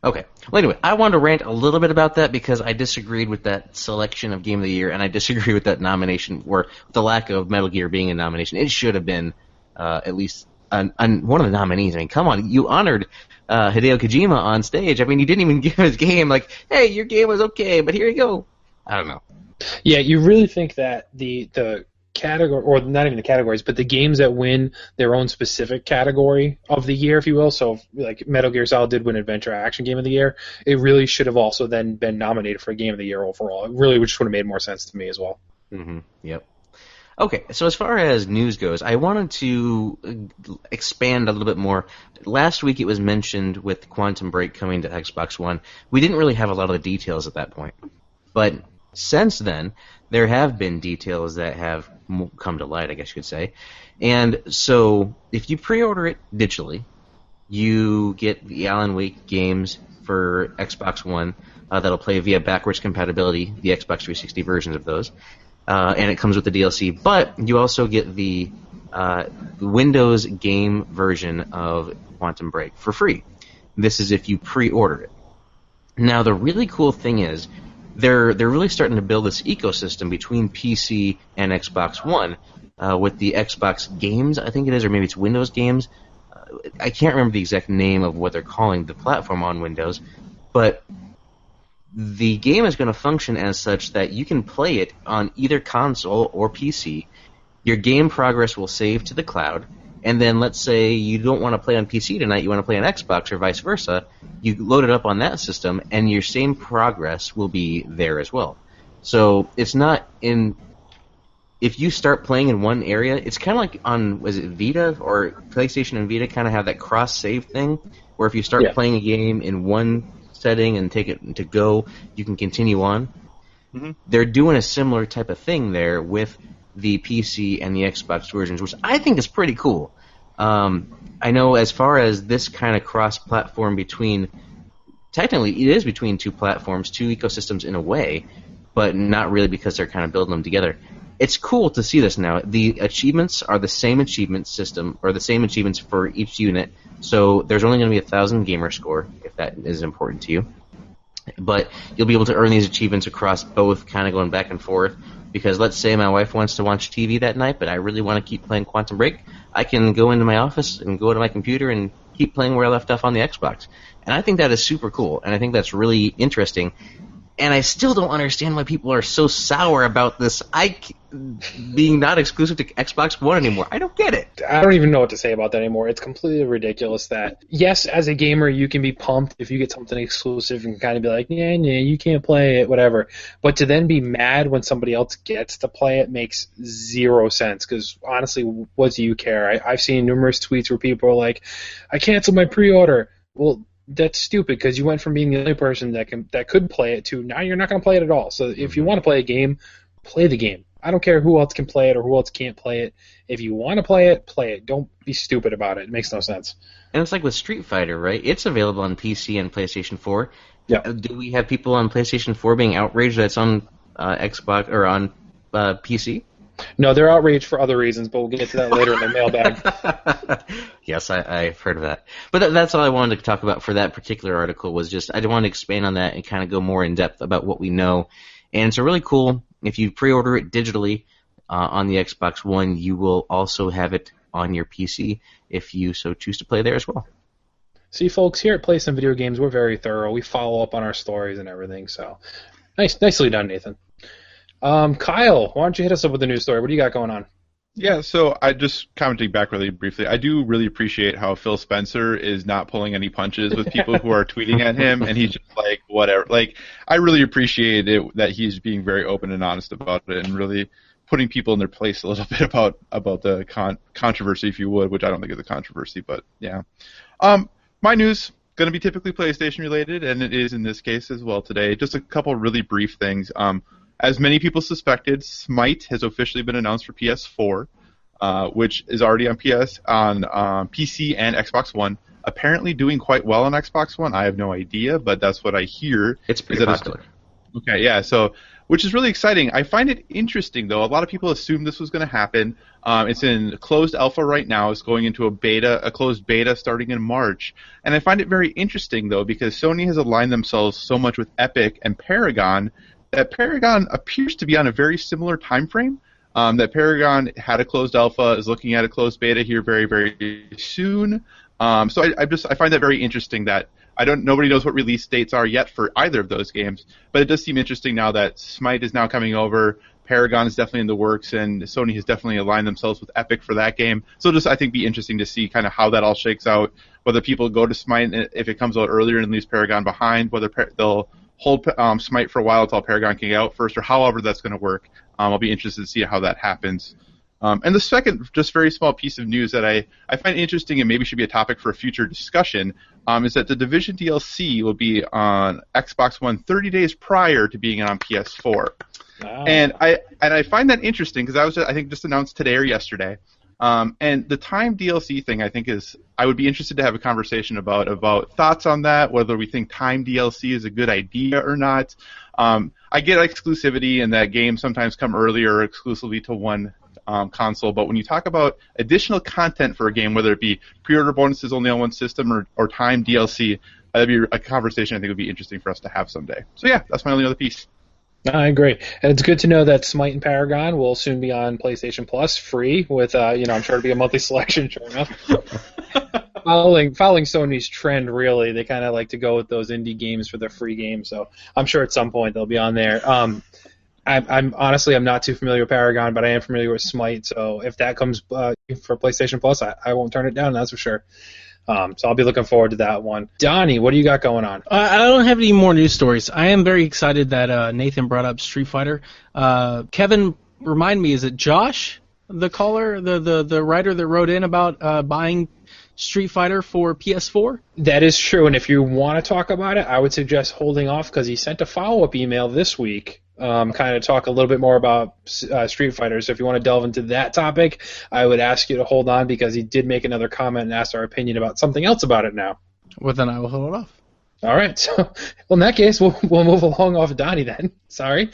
Okay. Well, anyway, I wanted to rant a little bit about that because I disagreed with that selection of Game of the Year, and I disagree with that nomination, or the lack of Metal Gear being a nomination. It should have been at least one of the nominees. I mean, come on, you honored Hideo Kojima on stage. I mean, you didn't even give his game like, hey, your game was okay, but here you go. I don't know. Yeah, you really think that the category, or not even the categories, but the games that win their own specific category of the year, if you will. So, like Metal Gear Solid did win Adventure Action Game of the Year. It really should have also then been nominated for Game of the Year overall. It really just would have made more sense to me as well. Mm-hmm. Yep. Okay, so as far as news goes, I wanted to expand a little bit more. Last week it was mentioned with Quantum Break coming to Xbox One. We didn't really have a lot of the details at that point. But since then, there have been details that have come to light, I guess you could say. And so if you pre-order it digitally, you get the Alan Wake games for Xbox One that'll play via backwards compatibility, the Xbox 360 versions of those. And it comes with the DLC, but you also get the Windows game version of Quantum Break for free. This is if you pre-order it. Now, the really cool thing is they're really starting to build this ecosystem between PC and Xbox One with the Xbox games, I think it is, or maybe it's Windows games. I can't remember the exact name of what they're calling the platform on Windows, but the game is going to function as such that you can play it on either console or PC. Your game progress will save to the cloud, and then let's say you don't want to play on PC tonight, you want to play on Xbox or vice versa, you load it up on that system, and your same progress will be there as well. So it's not in... If you start playing in one area, it's kind of like on, was it Vita or PlayStation and Vita kind of have that cross-save thing, where if you start playing a game in one setting and take it to go, you can continue on. Mm-hmm. They're doing a similar type of thing there with the PC and the Xbox versions, which I think is pretty cool. I know as far as this kind of cross-platform between, technically it is between two platforms, two ecosystems in a way, but not really because they're kind of building them together. It's cool to see this now. The achievements are the same achievement system, or the same achievements for each unit, so there's only going to be 1,000 gamer score, if that is important to you. But you'll be able to earn these achievements across both, kind of going back and forth, because let's say my wife wants to watch TV that night, but I really want to keep playing Quantum Break. I can go into my office and go to my computer and keep playing where I left off on the Xbox. And I think that is super cool, and I think that's really interesting. And I still don't understand why people are so sour about this being not exclusive to Xbox One anymore. I don't get it. I don't even know what to say about that anymore. It's completely ridiculous that, yes, as a gamer, you can be pumped if you get something exclusive and kind of be like, yeah, you can't play it, whatever. But to then be mad when somebody else gets to play it makes zero sense, because honestly, what do you care? I've seen numerous tweets where people are like, I canceled my pre-order. Well, that's stupid, because you went from being the only person that could play it to now you're not going to play it at all. So if you want to play a game, play the game. I don't care who else can play it or who else can't play it. If you want to play it, play it. Don't be stupid about it. It makes no sense. And it's like with Street Fighter, right? It's available on PC and PlayStation 4. Yeah. Do we have people on PlayStation 4 being outraged that it's on Xbox or on PC? No, they're outraged for other reasons, but we'll get to that later in the mailbag. Yes, I've heard of that. But that's all I wanted to talk about for that particular article, was just I wanted to expand on that and kind of go more in depth about what we know. And it's really cool. If you pre-order it digitally on the Xbox One, you will also have it on your PC if you so choose to play there as well. See, folks, here at Play Some Video Games, we're very thorough. We follow up on our stories and everything. So, nicely done, Nathan. Kyle, why don't you hit us up with the news story? What do you got going on? Yeah, so I just commenting back really briefly. I do really appreciate how Phil Spencer is not pulling any punches with people who are tweeting at him, and he's just like, whatever. Like, I really appreciate it that he's being very open and honest about it, and really putting people in their place a little bit about the controversy, if you would, which I don't think is a controversy, but yeah. My news going to be typically PlayStation related, and it is in this case as well today. Just a couple really brief things. As many people suspected, Smite has officially been announced for PS4, which is already on PC and Xbox One. Apparently doing quite well on Xbox One. I have no idea, but that's what I hear. It's pretty popular. Okay, yeah, so which is really exciting. I find it interesting, though. A lot of people assumed this was going to happen. It's in closed alpha right now. It's going into a closed beta starting in March. And I find it very interesting, though, because Sony has aligned themselves so much with Epic and Paragon that Paragon appears to be on a very similar time frame. That Paragon had a closed alpha, is looking at a closed beta here very, very soon. So I find that very interesting that nobody knows what release dates are yet for either of those games, but it does seem interesting now that Smite is now coming over, Paragon is definitely in the works, and Sony has definitely aligned themselves with Epic for that game. So just I think be interesting to see kind of how that all shakes out, whether people go to Smite if it comes out earlier and leaves Paragon behind, whether they'll hold Smite for a while until Paragon can get out first, or however that's going to work. I'll be interested to see how that happens. And the second, just very small piece of news that I find interesting and maybe should be a topic for a future discussion is that the Division DLC will be on Xbox One 30 days prior to being on PS4. Wow. And I find that interesting because I think just announced today or yesterday. And the time DLC thing, I think I would be interested to have a conversation about thoughts on that, whether we think time DLC is a good idea or not. I get exclusivity and that games sometimes come earlier exclusively to one console, but when you talk about additional content for a game, whether it be pre-order bonuses only on one system or time DLC, that'd be a conversation I think would be interesting for us to have someday. So yeah, that's my only other piece. I agree, and it's good to know that Smite and Paragon will soon be on PlayStation Plus free with, I'm sure it'll be a monthly selection, sure enough. Following Sony's trend, really, they kind of like to go with those indie games for their free games, so I'm sure at some point they'll be on there. I'm honestly not too familiar with Paragon, but I am familiar with Smite, so if that comes for PlayStation Plus, I won't turn it down, that's for sure. So I'll be looking forward to that one. Donnie, what do you got going on? I don't have any more news stories. I am very excited that Nathan brought up Street Fighter. Kevin, remind me, is it Josh, the caller, the writer that wrote in about buying Street Fighter for PS4? That is true, and if you want to talk about it, I would suggest holding off because he sent a follow-up email this week. Kind of talk a little bit more about Street Fighter. So if you want to delve into that topic, I would ask you to hold on because he did make another comment and asked our opinion about something else about it now. Well, then I will hold off. All right. So, well, in that case, we'll move along off Donnie then. Sorry.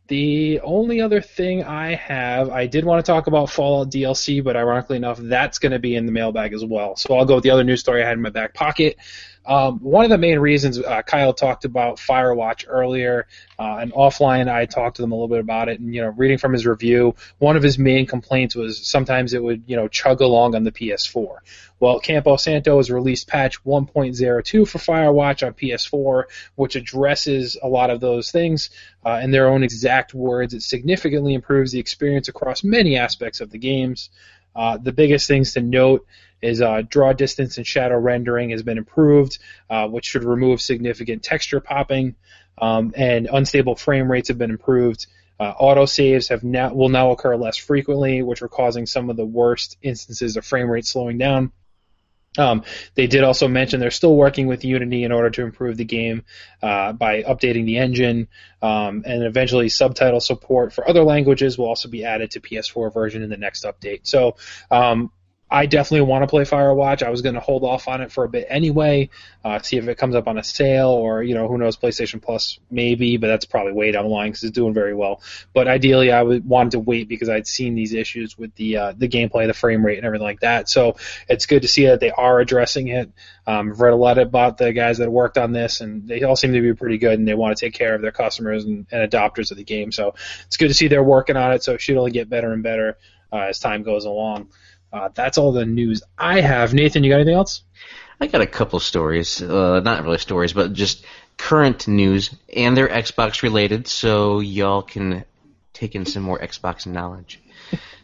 The only other thing I did want to talk about Fallout DLC, but ironically enough, that's going to be in the mailbag as well. So I'll go with the other news story I had in my back pocket. One of the main reasons Kyle talked about Firewatch earlier, and offline I talked to them a little bit about it, and reading from his review, one of his main complaints was sometimes it would chug along on the PS4. Well, Campo Santo has released patch 1.02 for Firewatch on PS4, which addresses a lot of those things. In their own exact words, it significantly improves the experience across many aspects of the games. The biggest things to note is draw distance and shadow rendering has been improved, which should remove significant texture popping, and unstable frame rates have been improved. Autosaves will now occur less frequently, which are causing some of the worst instances of frame rate slowing down. They did also mention they're still working with Unity in order to improve the game by updating the engine, and eventually subtitle support for other languages will also be added to PS4 version in the next update. So I definitely want to play Firewatch. I was going to hold off on it for a bit anyway, see if it comes up on a sale or, who knows, PlayStation Plus maybe, but that's probably way down the line because it's doing very well. But ideally, I wanted to wait because I'd seen these issues with the gameplay, the frame rate, and everything like that. So it's good to see that they are addressing it. I've read a lot about the guys that worked on this, and they all seem to be pretty good, and they want to take care of their customers and adopters of the game. So it's good to see they're working on it, so it should only get better and better as time goes along. That's all the news I have. Nathan, you got anything else? I got a couple stories. Not really stories, but just current news, and they're Xbox related, so y'all can take in some more Xbox knowledge.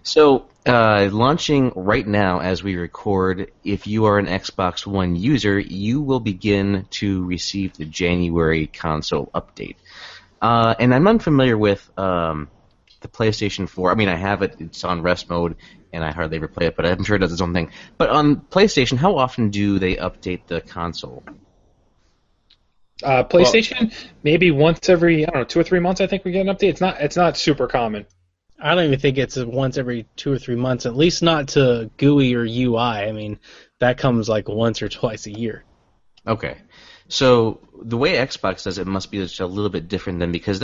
So, launching right now as we record, if you are an Xbox One user, you will begin to receive the January console update. And I'm unfamiliar with the PlayStation 4. I mean, I have it. It's on rest mode, and I hardly ever play it, but I'm sure it does its own thing. But on PlayStation, how often do they update the console? PlayStation, maybe once every 2 or 3 months. I think we get an update. It's not super common. I don't even think it's once every 2 or 3 months. At least not to GUI or UI. I mean, that comes like once or twice a year. Okay, so the way Xbox does it must be just a little bit different then, because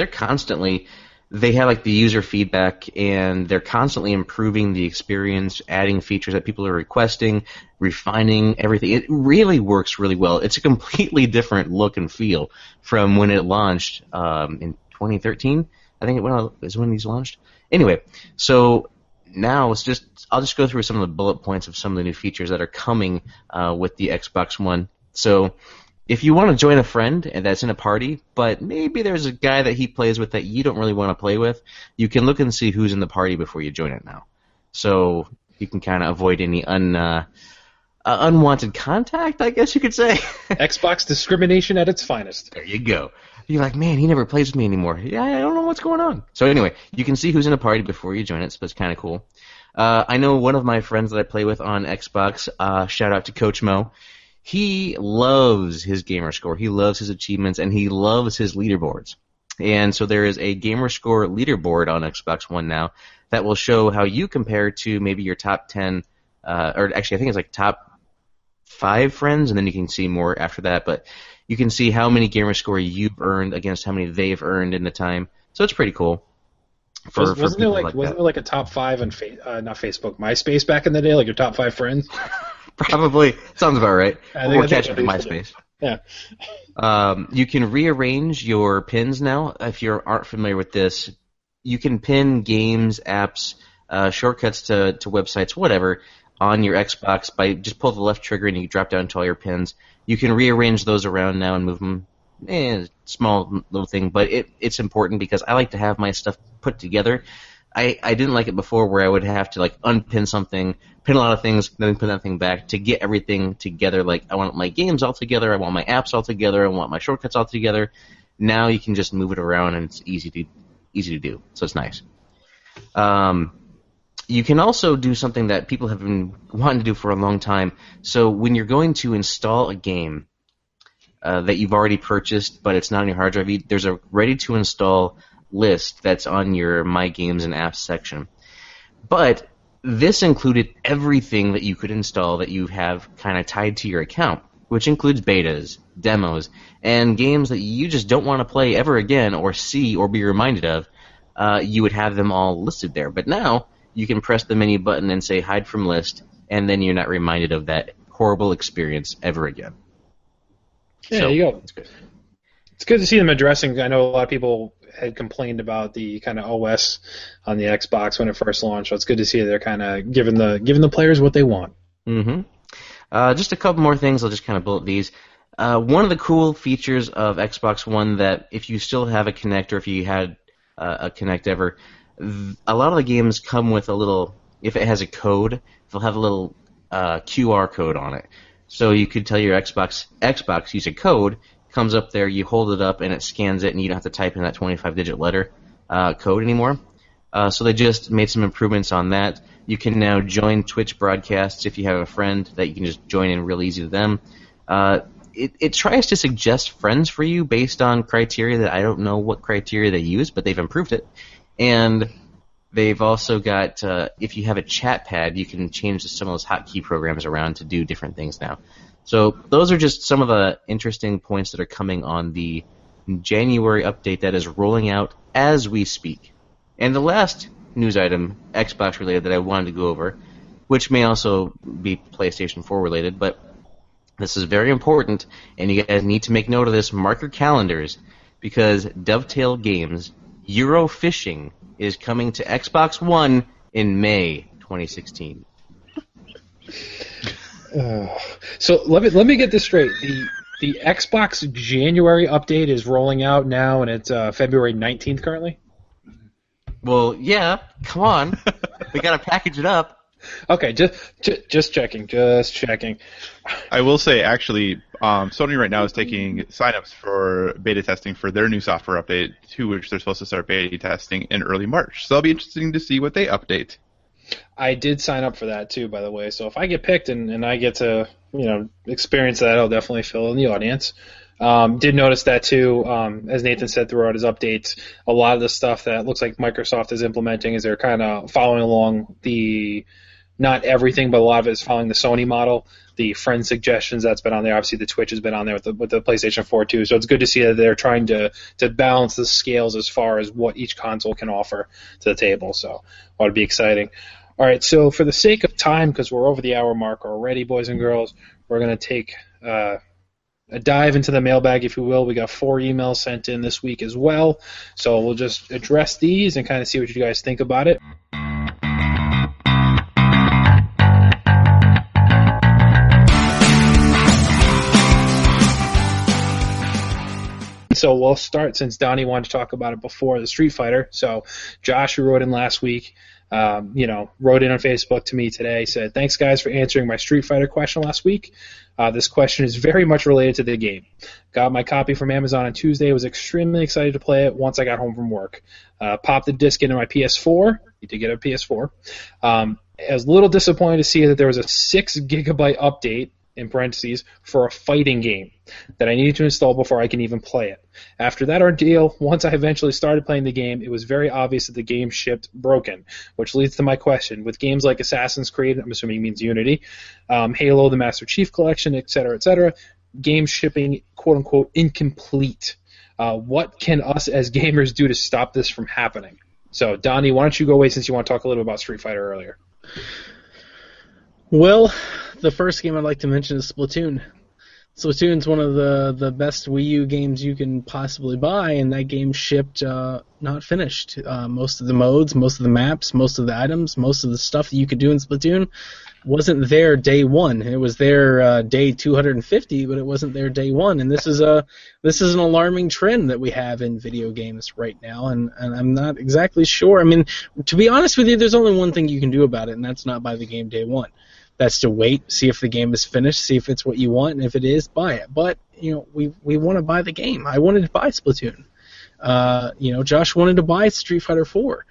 they have like the user feedback, and they're constantly improving the experience, adding features that people are requesting, refining everything. It really works really well. It's a completely different look and feel from when it launched in 2013. I think is when these launched. Anyway, so now I'll just go through some of the bullet points of some of the new features that are coming with the Xbox One. So if you want to join a friend and that's in a party, but maybe there's a guy that he plays with that you don't really want to play with, you can look and see who's in the party before you join it now. So you can kind of avoid any unwanted contact, I guess you could say. Xbox discrimination at its finest. There you go. You're like, man, he never plays with me anymore. Yeah, I don't know what's going on. So anyway, you can see who's in a party before you join it, so it's kind of cool. I know one of my friends that I play with on Xbox, shout out to Coach Mo, he loves his gamer score, he loves his achievements, and he loves his leaderboards. And so there is a gamer score leaderboard on Xbox One now that will show how you compare to maybe your top 10, or actually I think it's like top 5 friends, and then you can see more after that, but you can see how many gamer score you've earned against how many they've earned in the time. So it's pretty cool. Wasn't there like a top 5 on not Facebook, MySpace back in the day, like your top 5 friends? Probably. Sounds about right. We're catching up to MySpace. Yeah. You can rearrange your pins now. If you aren't familiar with this, you can pin games, apps, shortcuts to websites, whatever, on your Xbox by just pull the left trigger and you drop down to all your pins. You can rearrange those around now and move them. Small little thing, but it's important because I like to have my stuff put together. I didn't like it before where I would have to like unpin something, pin a lot of things, then pin that thing back to get everything together. Like I want my games all together, I want my apps all together, I want my shortcuts all together. Now you can just move it around and it's easy to do. So it's nice. You can also do something that people have been wanting to do for a long time. So when you're going to install a game that you've already purchased, but it's not on your hard drive, there's a ready-to-install list that's on your My Games and Apps section. But this included everything that you could install that you have kind of tied to your account, which includes betas, demos, and games that you just don't want to play ever again or see or be reminded of. You would have them all listed there. But now you can press the menu button and say hide from list, and then you're not reminded of that horrible experience ever again. Yeah, there you go. It's good to see them addressing. I know a lot of people had complained about the kind of OS on the Xbox when it first launched. So it's good to see they're kind of giving the players what they want. Mm-hmm. Just a couple more things. I'll just kind of bullet these. One of the cool features of Xbox One that if you still have a Kinect or if you had a Kinect ever, a lot of the games come with a little. If it has a code, they'll have a little QR code on it. So you could tell your Xbox use a code, comes up there, you hold it up, and it scans it, and you don't have to type in that 25-digit letter code anymore. So they just made some improvements on that. You can now join Twitch broadcasts if you have a friend that you can just join in real easy to them. It tries to suggest friends for you based on criteria that I don't know what criteria they use, but they've improved it. And they've also got, if you have a chat pad, you can change some of those hotkey programs around to do different things now. So those are just some of the interesting points that are coming on the January update that is rolling out as we speak. And the last news item, Xbox related, that I wanted to go over, which may also be PlayStation 4 related, but this is very important, and you guys need to make note of this. Mark your calendars, because Dovetail Games Eurofishing is coming to Xbox One in May 2016. So let me get this straight. The Xbox January update is rolling out now, and it's February 19th currently? Well, yeah. Come on. We got to package it up. Okay, just checking. I will say, actually, Sony right now is taking signups for beta testing for their new software update, to which they're supposed to start beta testing in early March. So it'll be interesting to see what they update. I did sign up for that too, by the way. So if I get picked and I get to experience that, I'll definitely fill in the audience. Did notice that too, as Nathan said throughout his updates, a lot of the stuff that looks like Microsoft is implementing is they're kind of following along not everything, but a lot of it is following the Sony model. The friend suggestions that's been on there. Obviously, the Twitch has been on there with the PlayStation 4 too. So it's good to see that they're trying to balance the scales as far as what each console can offer to the table. So ought to be exciting. All right, so for the sake of time, because we're over the hour mark already, boys and girls, we're going to take a dive into the mailbag, if you will. We got 4 emails sent in this week as well. So we'll just address these and kind of see what you guys think about it. So we'll start, since Donnie wanted to talk about it before, the Street Fighter. So Josh, who wrote in last week, wrote in on Facebook to me today, said, "Thanks, guys, for answering my Street Fighter question last week. This question is very much related to the game. Got my copy from Amazon on Tuesday. Was extremely excited to play it once I got home from work. Popped the disc into my PS4. You did get a PS4. I was a little disappointed to see that there was a 6 gigabyte update, in parentheses, for a fighting game that I needed to install before I can even play it. After that ordeal, once I eventually started playing the game, it was very obvious that the game shipped broken, which leads to my question. With games like Assassin's Creed, I'm assuming he means Unity, Halo, the Master Chief Collection, etc., game shipping, quote-unquote, incomplete. What can us as gamers do to stop this from happening?" So, Donnie, why don't you go away, since you want to talk a little about Street Fighter earlier? Well, the first game I'd like to mention is Splatoon. Splatoon's one of the best Wii U games you can possibly buy, and that game shipped not finished. Most of the modes, most of the maps, most of the items, most of the stuff that you could do in Splatoon wasn't there day one. It was there day 250, but it wasn't there day one. And this is an alarming trend that we have in video games right now, and I'm not exactly sure. I mean, to be honest with you, there's only one thing you can do about it, and that's not buy the game day one. That's to wait, see if the game is finished, see if it's what you want, and if it is, buy it. But, we want to buy the game. I wanted to buy Splatoon. Josh wanted to buy Street Fighter 4.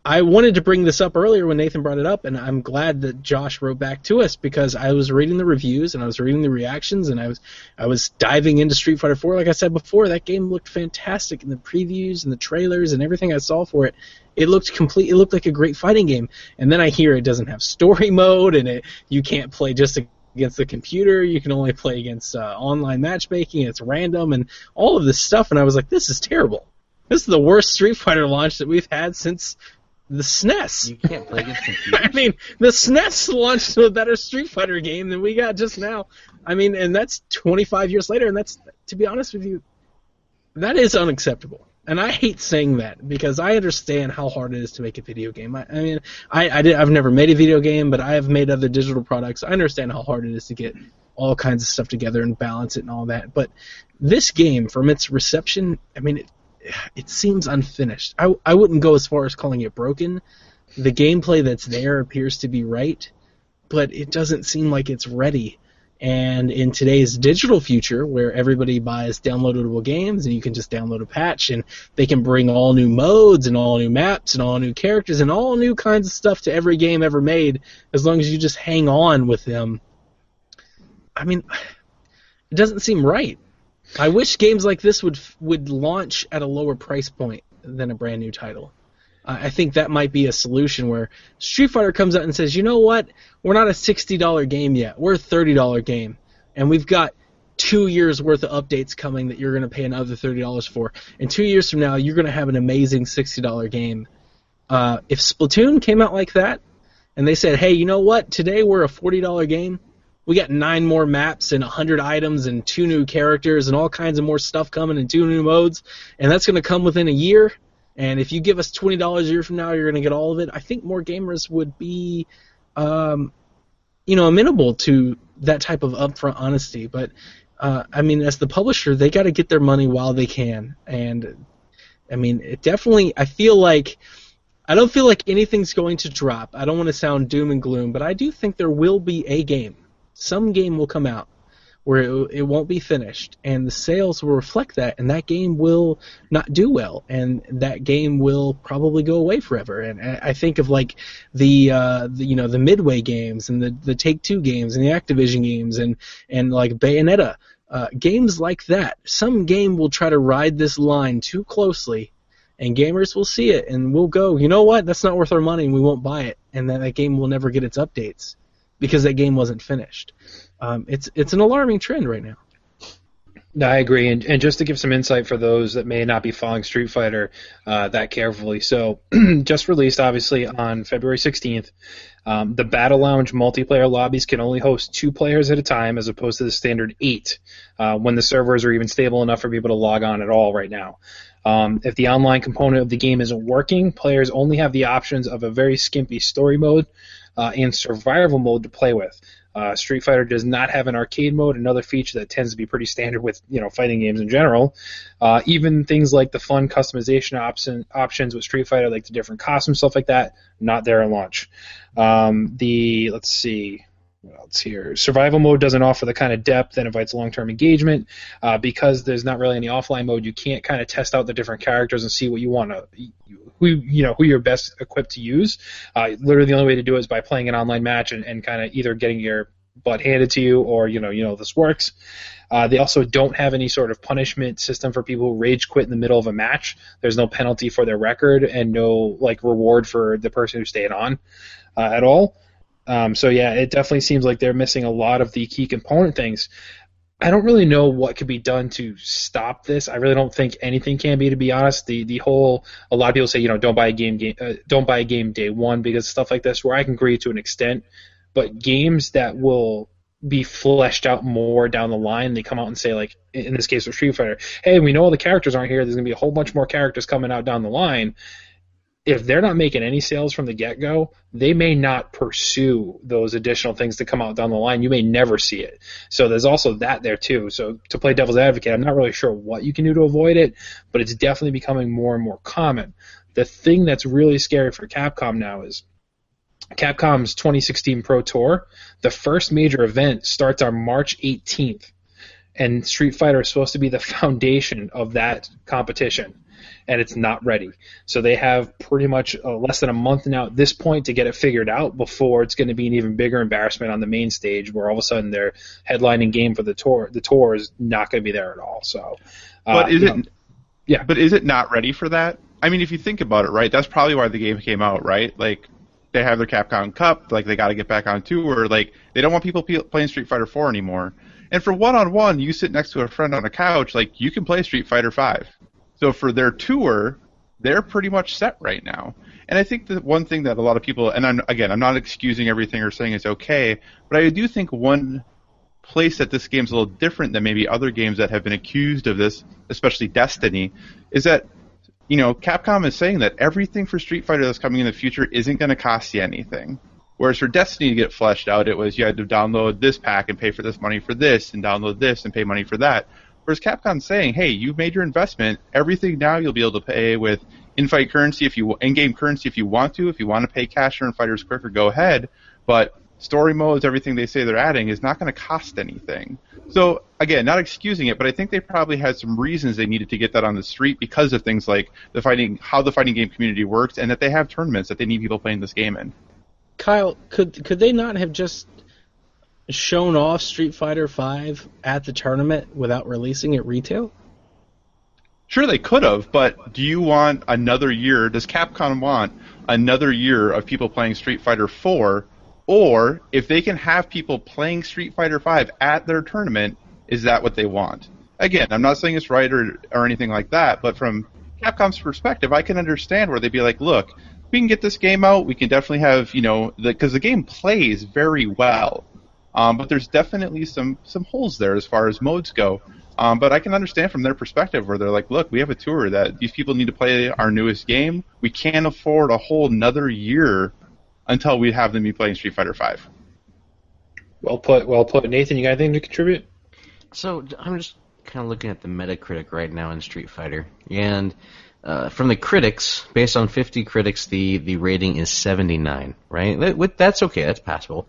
I wanted to bring this up earlier when Nathan brought it up, and I'm glad that Josh wrote back to us, because I was reading the reviews and I was reading the reactions, and I was diving into Street Fighter 4. Like I said before, that game looked fantastic in the previews and the trailers and everything I saw for it. It looked complete. It looked like a great fighting game. And then I hear it doesn't have story mode, and you can't play just against the computer. You can only play against online matchmaking. It's random and all of this stuff. And I was like, this is terrible. This is the worst Street Fighter launch that we've had since the SNES. You can't play against computers. I mean, the SNES launched a better Street Fighter game than we got just now. I mean, and that's 25 years later, and that's, to be honest with you, that is unacceptable. And I hate saying that, because I understand how hard it is to make a video game. I've never made a video game, but I have made other digital products. I understand how hard it is to get all kinds of stuff together and balance it and all that. But this game, from its reception, I mean, it seems unfinished. I wouldn't go as far as calling it broken. The gameplay that's there appears to be right, but it doesn't seem like it's ready. And in today's digital future, where everybody buys downloadable games and you can just download a patch and they can bring all new modes and all new maps and all new characters and all new kinds of stuff to every game ever made, as long as you just hang on with them, I mean, it doesn't seem right. I wish games like this would launch at a lower price point than a brand new title. I think that might be a solution, where Street Fighter comes out and says, you know what, we're not a $60 game yet, we're a $30 game, and we've got 2 years worth of updates coming that you're going to pay another $30 for, and 2 years from now you're going to have an amazing $60 game. If Splatoon came out like that, and they said, hey, you know what, today we're a $40 game, we got 9 more maps and 100 items and 2 new characters and all kinds of more stuff coming and 2 new modes, and that's going to come within a year. And if you give us $20 a year from now, you're going to get all of it. I think more gamers would be, amenable to that type of upfront honesty. But I mean, as the publisher, they got to get their money while they can. And I mean, it definitely. I don't feel like anything's going to drop. I don't want to sound doom and gloom, but I do think there will be a game. Some game will come out where it won't be finished, and the sales will reflect that, and that game will not do well, and that game will probably go away forever. And I think of like the Midway games and the Take-Two games and the Activision games and like Bayonetta, games like that. Some game will try to ride this line too closely, and gamers will see it and will go, you know what, that's not worth our money, and we won't buy it, and then that game will never get its updates because that game wasn't finished. It's an alarming trend right now. No, I agree, and just to give some insight for those that may not be following Street Fighter that carefully, so just released obviously on February 16th, the Battle Lounge multiplayer lobbies can only host 2 players at a time as opposed to the standard 8 when the servers are even stable enough for people to log on at all right now. If the online component of the game isn't working, players only have the options of a very skimpy story mode and survival mode to play with. Street Fighter does not have an arcade mode, another feature that tends to be pretty standard with fighting games in general. Even things like the fun customization options with Street Fighter, like the different costumes, stuff like that, not there at launch. Let's see. What else here? Survival mode doesn't offer the kind of depth that invites long-term engagement. Because there's not really any offline mode, you can't kind of test out the different characters and see what you want to, who you're best equipped to use. Literally the only way to do it is by playing an online match and kind of either getting your butt handed to you or this works. They also don't have any sort of punishment system for people who rage quit in the middle of a match. There's no penalty for their record and no reward for the person who stayed on at all. So yeah, it definitely seems like they're missing a lot of the key component things. I don't really know what could be done to stop this. I really don't think anything can be, to be honest. A lot of people say, don't buy a game day one because stuff like this, where I can agree to an extent, but games that will be fleshed out more down the line, they come out and say, like in this case with Street Fighter, hey, we know all the characters aren't here. There's going to be a whole bunch more characters coming out down the line. If they're not making any sales from the get-go, they may not pursue those additional things to come out down the line. You may never see it. So there's also that there too. So to play devil's advocate, I'm not really sure what you can do to avoid it, but it's definitely becoming more and more common. The thing that's really scary for Capcom now is Capcom's 2016 Pro Tour. The first major event starts on March 18th, and Street Fighter is supposed to be the foundation of that competition. And it's not ready. So they have pretty much less than a month now at this point to get it figured out before it's going to be an even bigger embarrassment on the main stage, where all of a sudden their headlining game for the tour is not going to be there at all. So, but is it not ready for that? I mean, if you think about it, right, that's probably why the game came out, right? Like, they have their Capcom Cup, like they got to get back on tour, like they don't want people playing Street Fighter 4 anymore. And for one-on-one, you sit next to a friend on a couch, like you can play Street Fighter 5. So for their tour, they're pretty much set right now. And I think that one thing that a lot of people, and I'm not excusing everything or saying it's okay, but I do think one place that this game's a little different than maybe other games that have been accused of this, especially Destiny, is that, Capcom is saying that everything for Street Fighter that's coming in the future isn't going to cost you anything. Whereas for Destiny to get fleshed out, it was you had to download this pack and pay for this money for this, and download this and pay money for that. Whereas Capcom's saying, hey, you've made your investment. Everything now you'll be able to pay with in-fight currency, in-game currency if you want to. If you want to pay cash or in fighters quicker, go ahead. But story modes, everything they say they're adding is not going to cost anything. So, again, not excusing it, but I think they probably had some reasons they needed to get that on the street because of things like how the fighting game community works, and that they have tournaments that they need people playing this game in. Kyle, could they not have just shown off Street Fighter V at the tournament without releasing it retail? Sure, they could have, but do you want another year? Does Capcom want another year of people playing Street Fighter 4? Or if they can have people playing Street Fighter V at their tournament, is that what they want? Again, I'm not saying it's right or anything like that, but from Capcom's perspective, I can understand where they'd be like, look, we can get this game out, we can definitely have, because the game plays very well. But there's definitely some holes there as far as modes go. But I can understand from their perspective where they're like, look, we have a tour that these people need to play our newest game. We can't afford a whole another year until we have them be playing Street Fighter V. Well put. Nathan, you got anything to contribute? So I'm just kind of looking at the Metacritic right now in Street Fighter. And from the critics, based on 50 critics, the rating is 79, right? That's okay, that's passable.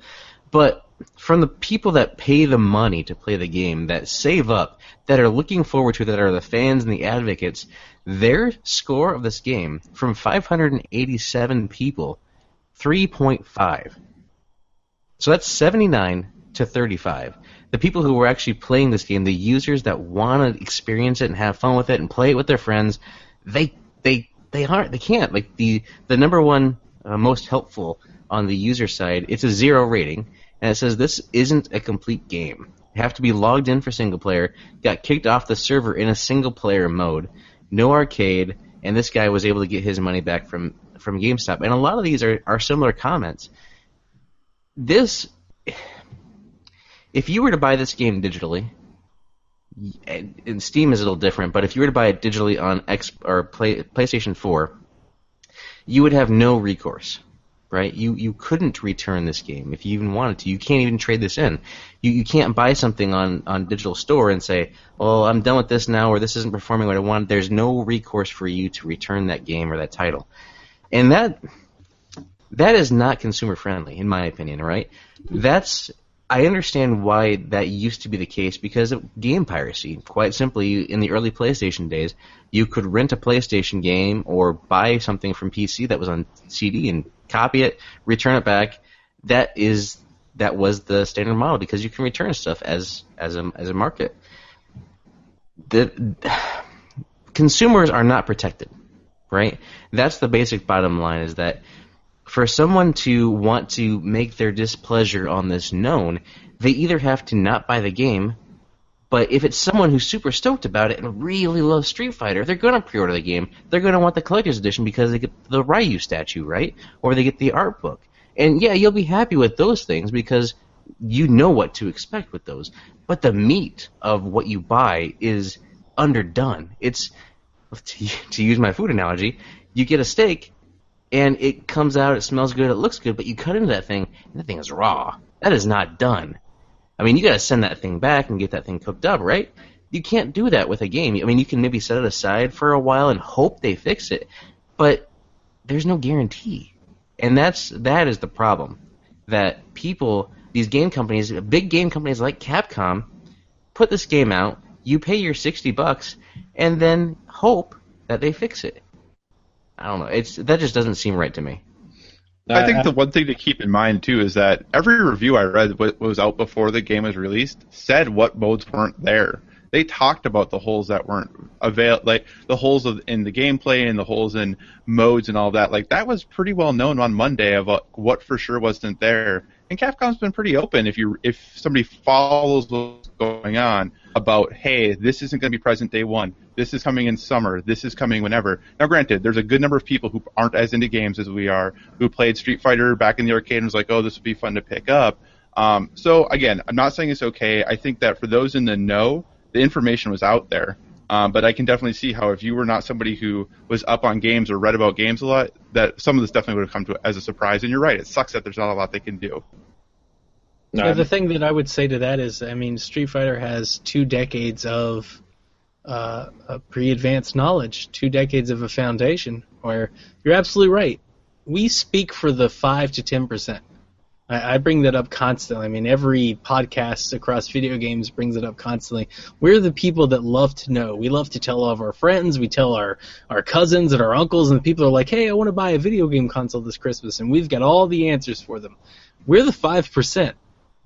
But from the people that pay the money to play the game, that save up, that are looking forward to it, that are the fans and the advocates, their score of this game, from 587 people, 3.5. So that's 79 to 35. The people who were actually playing this game, the users that want to experience it and have fun with it and play it with their friends, they can't. Like the number one most helpful on the user side, it's a 0 rating. And it says this isn't a complete game. You have to be logged in for single player, got kicked off the server in a single player mode, no arcade, and this guy was able to get his money back from GameStop. And a lot of these are similar comments. If you were to buy this game digitally, and Steam is a little different, but if you were to buy it digitally on PlayStation 4, you would have no recourse. right? You couldn't return this game if you even wanted to. You can't even trade this in. You can't buy something on digital store and say, well, I'm done with this now, or this isn't performing what I wanted. There's no recourse for you to return that game or that title. And that is not consumer friendly, in my opinion, right? I understand why that used to be the case because of game piracy. Quite simply, in the early PlayStation days, you could rent a PlayStation game or buy something from PC that was on CD and copy it, return it back. That was the standard model because you can return stuff as a market. The consumers are not protected, right? That's the basic bottom line, is that for someone to want to make their displeasure on this known, they either have to not buy the game, but if it's someone who's super stoked about it and really loves Street Fighter, they're going to pre-order the game. They're going to want the collector's edition because they get the Ryu statue, right? Or they get the art book. And yeah, you'll be happy with those things because you know what to expect with those. But the meat of what you buy is underdone. It's, to use my food analogy, you get a steak, and it comes out, it smells good, it looks good, but you cut into that thing, and that thing is raw. That is not done. I mean, you got to send that thing back and get that thing cooked up, right? You can't do that with a game. I mean, you can maybe set it aside for a while and hope they fix it, but there's no guarantee. And that is the problem. That people, these game companies, big game companies like Capcom, put this game out, you pay your $60, and then hope that they fix it. I don't know. That just doesn't seem right to me. I think the one thing to keep in mind, too, is that every review I read was out before the game was released said what modes weren't there. They talked about the holes that weren't available, like the holes in the gameplay and the holes in modes and all that. Like, that was pretty well known on Monday of what for sure wasn't there. And Capcom's been pretty open if somebody follows what's going on about, hey, this isn't going to be present day one. This is coming in summer. This is coming whenever. Now, granted, there's a good number of people who aren't as into games as we are, who played Street Fighter back in the arcade and was like, oh, this would be fun to pick up. So, again, I'm not saying it's okay. I think that for those in the know, the information was out there. But I can definitely see how if you were not somebody who was up on games or read about games a lot, that some of this definitely would have come to as a surprise. And you're right, it sucks that there's not a lot they can do. Yeah, the thing that I would say to that is, I mean, Street Fighter has 2 decades of pre-advanced knowledge, 2 decades of a foundation, where you're absolutely right. We speak for the 5 to 10%. I bring that up constantly. I mean, every podcast across video games brings it up constantly. We're the people that love to know. We love to tell all of our friends. We tell our cousins and our uncles, and people are like, hey, I want to buy a video game console this Christmas, and we've got all the answers for them. We're the 5%.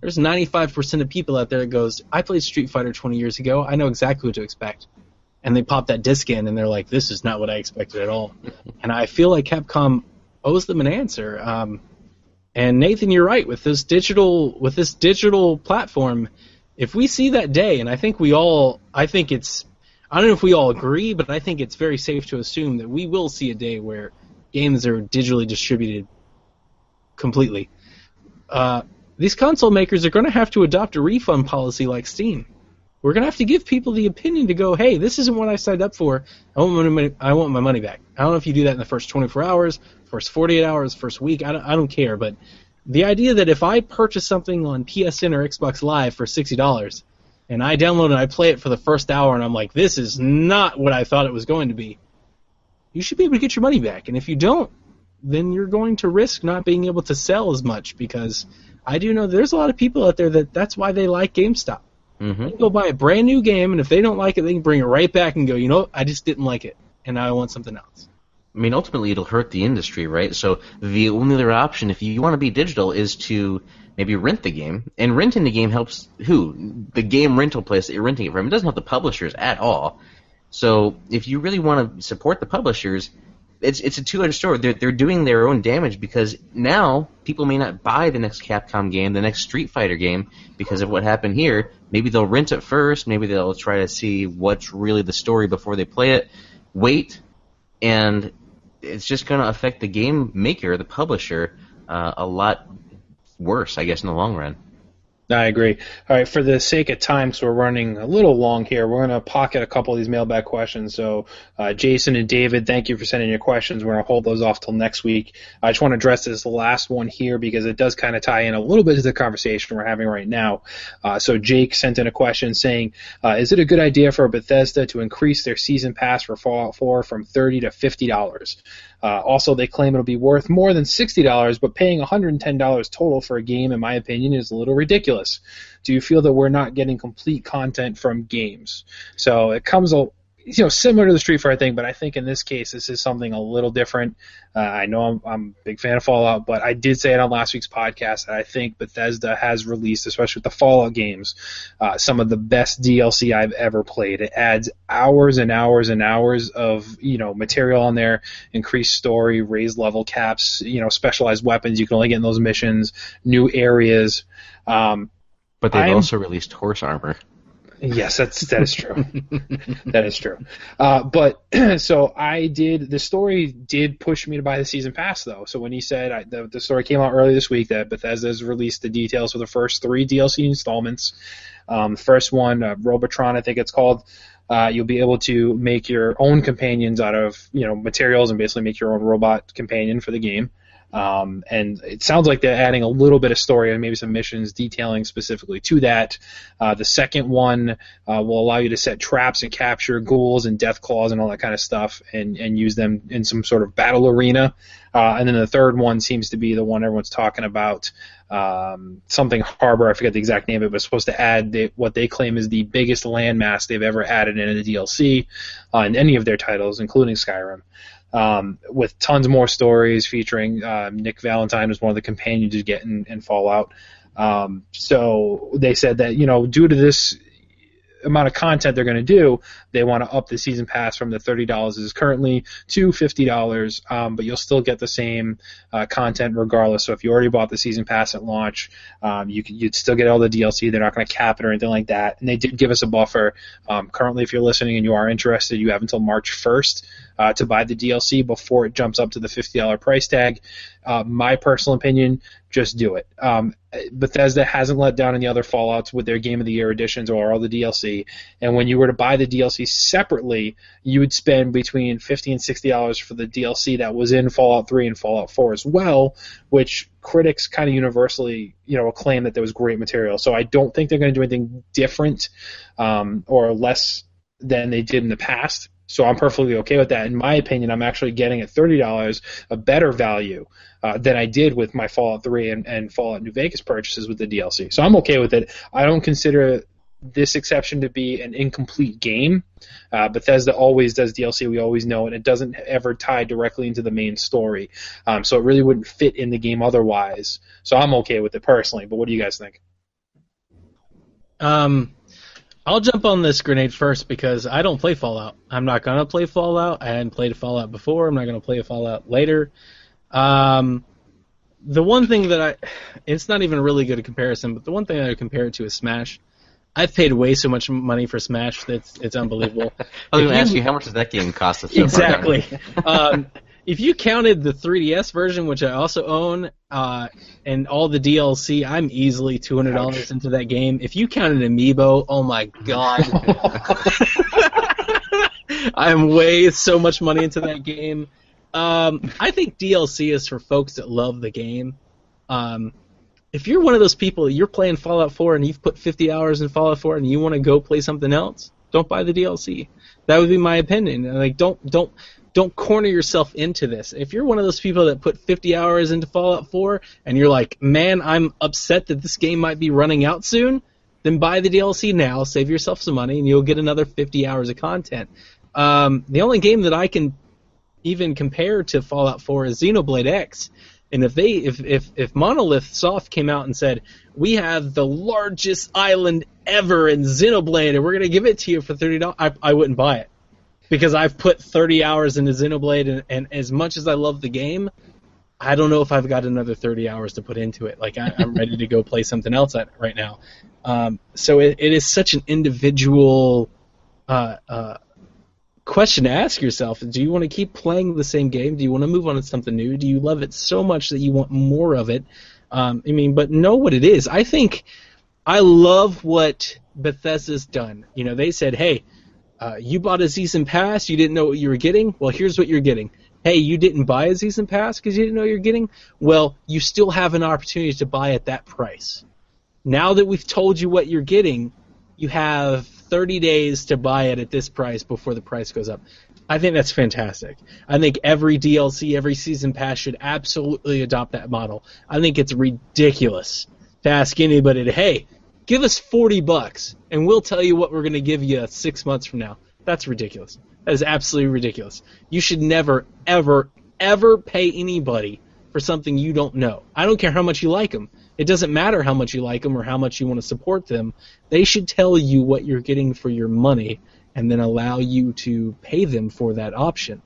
There's 95% of people out there that goes, I played Street Fighter 20 years ago. I know exactly what to expect. And they pop that disc in, and they're like, this is not what I expected at all. And I feel like Capcom owes them an answer. And Nathan, you're right, with this digital platform, if we see that day, and I don't know if we all agree, but I think it's very safe to assume that we will see a day where games are digitally distributed completely. These console makers are going to have to adopt a refund policy like Steam. We're going to have to give people the opinion to go, hey, this isn't what I signed up for. I want my money back. I don't know if you do that in the first 24 hours, first 48 hours, first week. I don't care. But the idea that if I purchase something on PSN or Xbox Live for $60 and I download and I play it for the first hour and I'm like, this is not what I thought it was going to be, you should be able to get your money back. And if you don't, then you're going to risk not being able to sell as much, because I do know there's a lot of people out there that's why they like GameStop. Mm-hmm. They can go buy a brand new game, and if they don't like it, they can bring it right back and go, you know what, I just didn't like it, and now I want something else. I mean, ultimately, it'll hurt the industry, right? So the only other option, if you want to be digital, is to maybe rent the game. And renting the game helps who? The game rental place that you're renting it from. It doesn't help the publishers at all. So if you really want to support the publishers, it's a two-edged sword. They're doing their own damage, because now people may not buy the next Capcom game, the next Street Fighter game, because of what happened here. Maybe they'll rent it first. Maybe they'll try to see what's really the story before they play it. Wait, and it's just going to affect the game maker, the publisher, a lot worse, I guess, in the long run. I agree. All right, for the sake of time, so we're running a little long here, we're going to pocket a couple of these mailbag questions. So, Jason and David, thank you for sending your questions. We're going to hold those off till next week. I just want to address this last one here because it does kind of tie in a little bit to the conversation we're having right now. So, Jake sent in a question saying, is it a good idea for Bethesda to increase their season pass for Fallout 4 from $30 to $50? Also, they claim it'll be worth more than $60, but paying $110 total for a game, in my opinion, is a little ridiculous. Do you feel that we're not getting complete content from games? So it comes similar to the Street Fighter thing, but I think in this case this is something a little different. I know I'm a big fan of Fallout, but I did say it on last week's podcast that I think Bethesda has released, especially with the Fallout games, some of the best DLC I've ever played. It adds hours and hours and hours of material on there, increased story, raised level caps, specialized weapons you can only get in those missions, new areas. But they've also released horse armor. Yes, that is true. That is true. But so the story did push me to buy the season pass, though. So when he said the story came out earlier this week that Bethesda has released the details for the first 3 DLC installments. The first one, Robotron, I think it's called. You'll be able to make your own companions out of materials and basically make your own robot companion for the game. And it sounds like they're adding a little bit of story and maybe some missions detailing specifically to that. The second one will allow you to set traps and capture ghouls and death claws and all that kind of stuff and use them in some sort of battle arena. And then the third one seems to be the one everyone's talking about, something Harbor, I forget the exact name of it, but it's supposed to add what they claim is the biggest landmass they've ever added in a DLC in any of their titles, including Skyrim. With tons more stories featuring Nick Valentine as one of the companions you get in Fallout. So they said that, due to this amount of content they're going to do, they want to up the season pass from the $30 as is currently to $50, but you'll still get the same content regardless. So if you already bought the season pass at launch, you'd still get all the DLC. They're not going to cap it or anything like that. And they did give us a buffer. Currently, if you're listening and you are interested, you have until March 1st to buy the DLC before it jumps up to the $50 price tag. My personal opinion, just do it. Bethesda hasn't let down in the other Fallouts with their Game of the Year editions or all the DLC. And when you were to buy the DLC separately, you would spend between $50 and $60 for the DLC that was in Fallout 3 and Fallout 4 as well, which critics kind of universally, acclaim that there was great material. So I don't think they're going to do anything different or less than they did in the past. So I'm perfectly okay with that. In my opinion, I'm actually getting at $30 a better value than I did with my Fallout 3 and Fallout New Vegas purchases with the DLC. So I'm okay with it. I don't consider this exception to be an incomplete game. Bethesda always does DLC, we always know, and it doesn't ever tie directly into the main story. So it really wouldn't fit in the game otherwise. So I'm okay with it personally, but what do you guys think? I'll jump on this grenade first because I don't play Fallout. I'm not going to play Fallout. I hadn't played a Fallout before. I'm not going to play a Fallout later. The one thing that it's not even a really good comparison, but the one thing I would compare it to is Smash. I've paid way so much money for Smash that it's unbelievable. I was going to ask you, how much does that game cost us? Exactly. If you counted the 3DS version, which I also own, and all the DLC, I'm easily $200 into that game. If you counted Amiibo, oh my god. I'm way so much money into that game. I think DLC is for folks that love the game. If you're one of those people, you're playing Fallout 4 and you've put 50 hours in Fallout 4 and you want to go play something else, don't buy the DLC. That would be my opinion. Like, don't corner yourself into this. If you're one of those people that put 50 hours into Fallout 4 and you're like, man, I'm upset that this game might be running out soon, then buy the DLC now, save yourself some money, and you'll get another 50 hours of content. The only game that I can even compare to Fallout 4 is Xenoblade X. And if Monolith Soft came out and said, we have the largest island ever in Xenoblade and we're going to give it to you for $30, I wouldn't buy it. Because I've put 30 hours into Xenoblade, and as much as I love the game, I don't know if I've got another 30 hours to put into it. Like, I'm ready to go play something else right now. So it is such an individual question to ask yourself. Do you want to keep playing the same game? Do you want to move on to something new? Do you love it so much that you want more of it? But know what it is. I think I love what Bethesda's done. You know, they said, hey, you bought a season pass, you didn't know what you were getting? Well, here's what you're getting. Hey, you didn't buy a season pass because you didn't know what you're getting? Well, you still have an opportunity to buy at that price. Now that we've told you what you're getting, you have 30 days to buy it at this price before the price goes up. I think that's fantastic. I think every DLC, every season pass should absolutely adopt that model. I think it's ridiculous to ask anybody to, hey, give us $40 and we'll tell you what we're going to give you 6 months from now. That's ridiculous. That is absolutely ridiculous. You should never, ever, ever pay anybody for something you don't know. I don't care how much you like them. It doesn't matter how much you like them or how much you want to support them. They should tell you what you're getting for your money and then allow you to pay them for that option.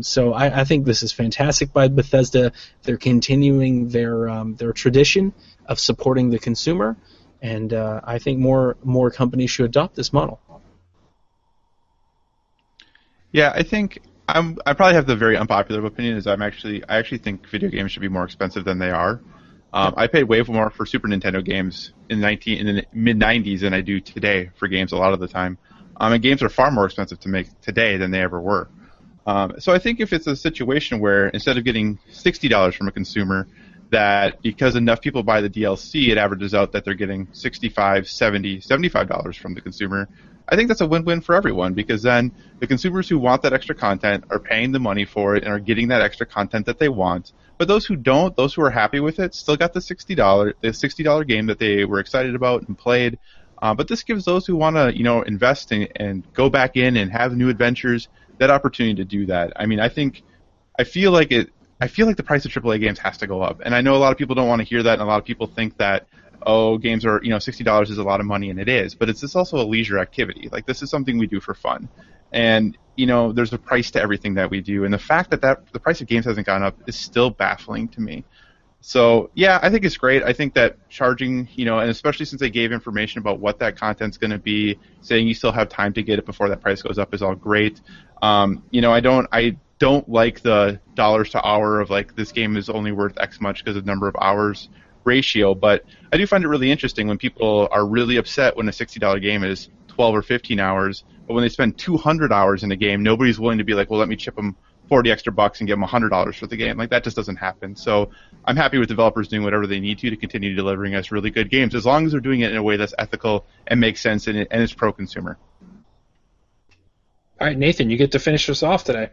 So I think this is fantastic by Bethesda. They're continuing their tradition of supporting the consumer, and I think more companies should adopt this model. Yeah, I think I probably have the very unpopular opinion. Is I actually think video games should be more expensive than they are. I paid way more for Super Nintendo games in the mid-90s than I do today for games a lot of the time. And games are far more expensive to make today than they ever were. So I think if it's a situation where instead of getting $60 from a consumer, that because enough people buy the DLC, it averages out that they're getting $65, $70, $75 from the consumer, I think that's a win-win for everyone, because then the consumers who want that extra content are paying the money for it and are getting that extra content that they want. But those who don't, those who are happy with it, still got the $60 game that they were excited about and played. But this gives those who want to, invest and go back in and have new adventures that opportunity to do that. I mean, I feel like the price of AAA games has to go up, and I know a lot of people don't want to hear that, and a lot of people think that, games are, $60 is a lot of money, and it is, but it's also a leisure activity. Like, this is something we do for fun, and there's a price to everything that we do, and the fact that the price of games hasn't gone up is still baffling to me. So, yeah, I think it's great. I think that charging, and especially since they gave information about what that content's going to be, saying you still have time to get it before that price goes up is all great. I don't like the dollars to hour of, like, this game is only worth X much because of the number of hours ratio, but I do find it really interesting when people are really upset when a $60 game is 12 or 15 hours, but when they spend 200 hours in a game, nobody's willing to be like, well, let me chip them 40 extra bucks and give them $100 for the game. Like, that just doesn't happen. So I'm happy with developers doing whatever they need to continue delivering us really good games, as long as they're doing it in a way that's ethical and makes sense and is pro-consumer. All right, Nathan, you get to finish us off today.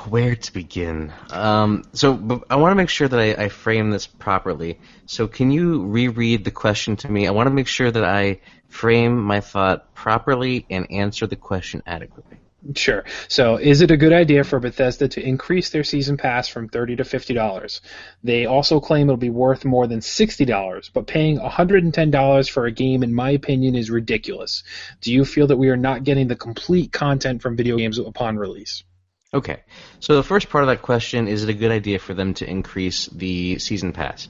Where to begin? So I want to make sure that I frame this properly. So can you reread the question to me? I want to make sure that I frame my thought properly and answer the question adequately. Sure. So, is it a good idea for Bethesda to increase their season pass from $30 to $50? They also claim it'll be worth more than $60, but paying $110 for a game, in my opinion, is ridiculous. Do you feel that we are not getting the complete content from video games upon release? Okay. So the first part of that question, is it a good idea for them to increase the season pass?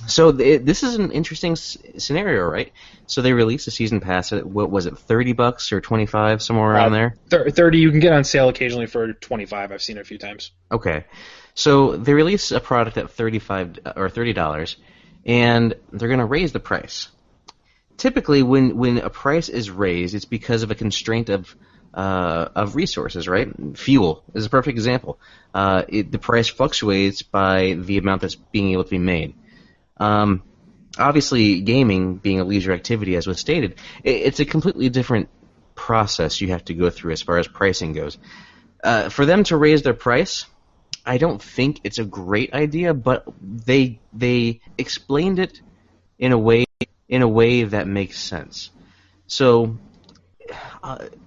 So this is an interesting scenario, right? So they released a season pass at, what was it, $30 or $25, somewhere around there? 30. You can get on sale occasionally for $25. I've seen it a few times. Okay. So they release a product at $30, and they're going to raise the price. Typically, when a price is raised, it's because of a constraint of resources, right? Fuel is a perfect example. The price fluctuates by the amount that's being able to be made. Obviously, gaming being a leisure activity, as was stated, it's a completely different process you have to go through as far as pricing goes. For them to raise their price, I don't think it's a great idea, but they explained it in a way that makes sense. So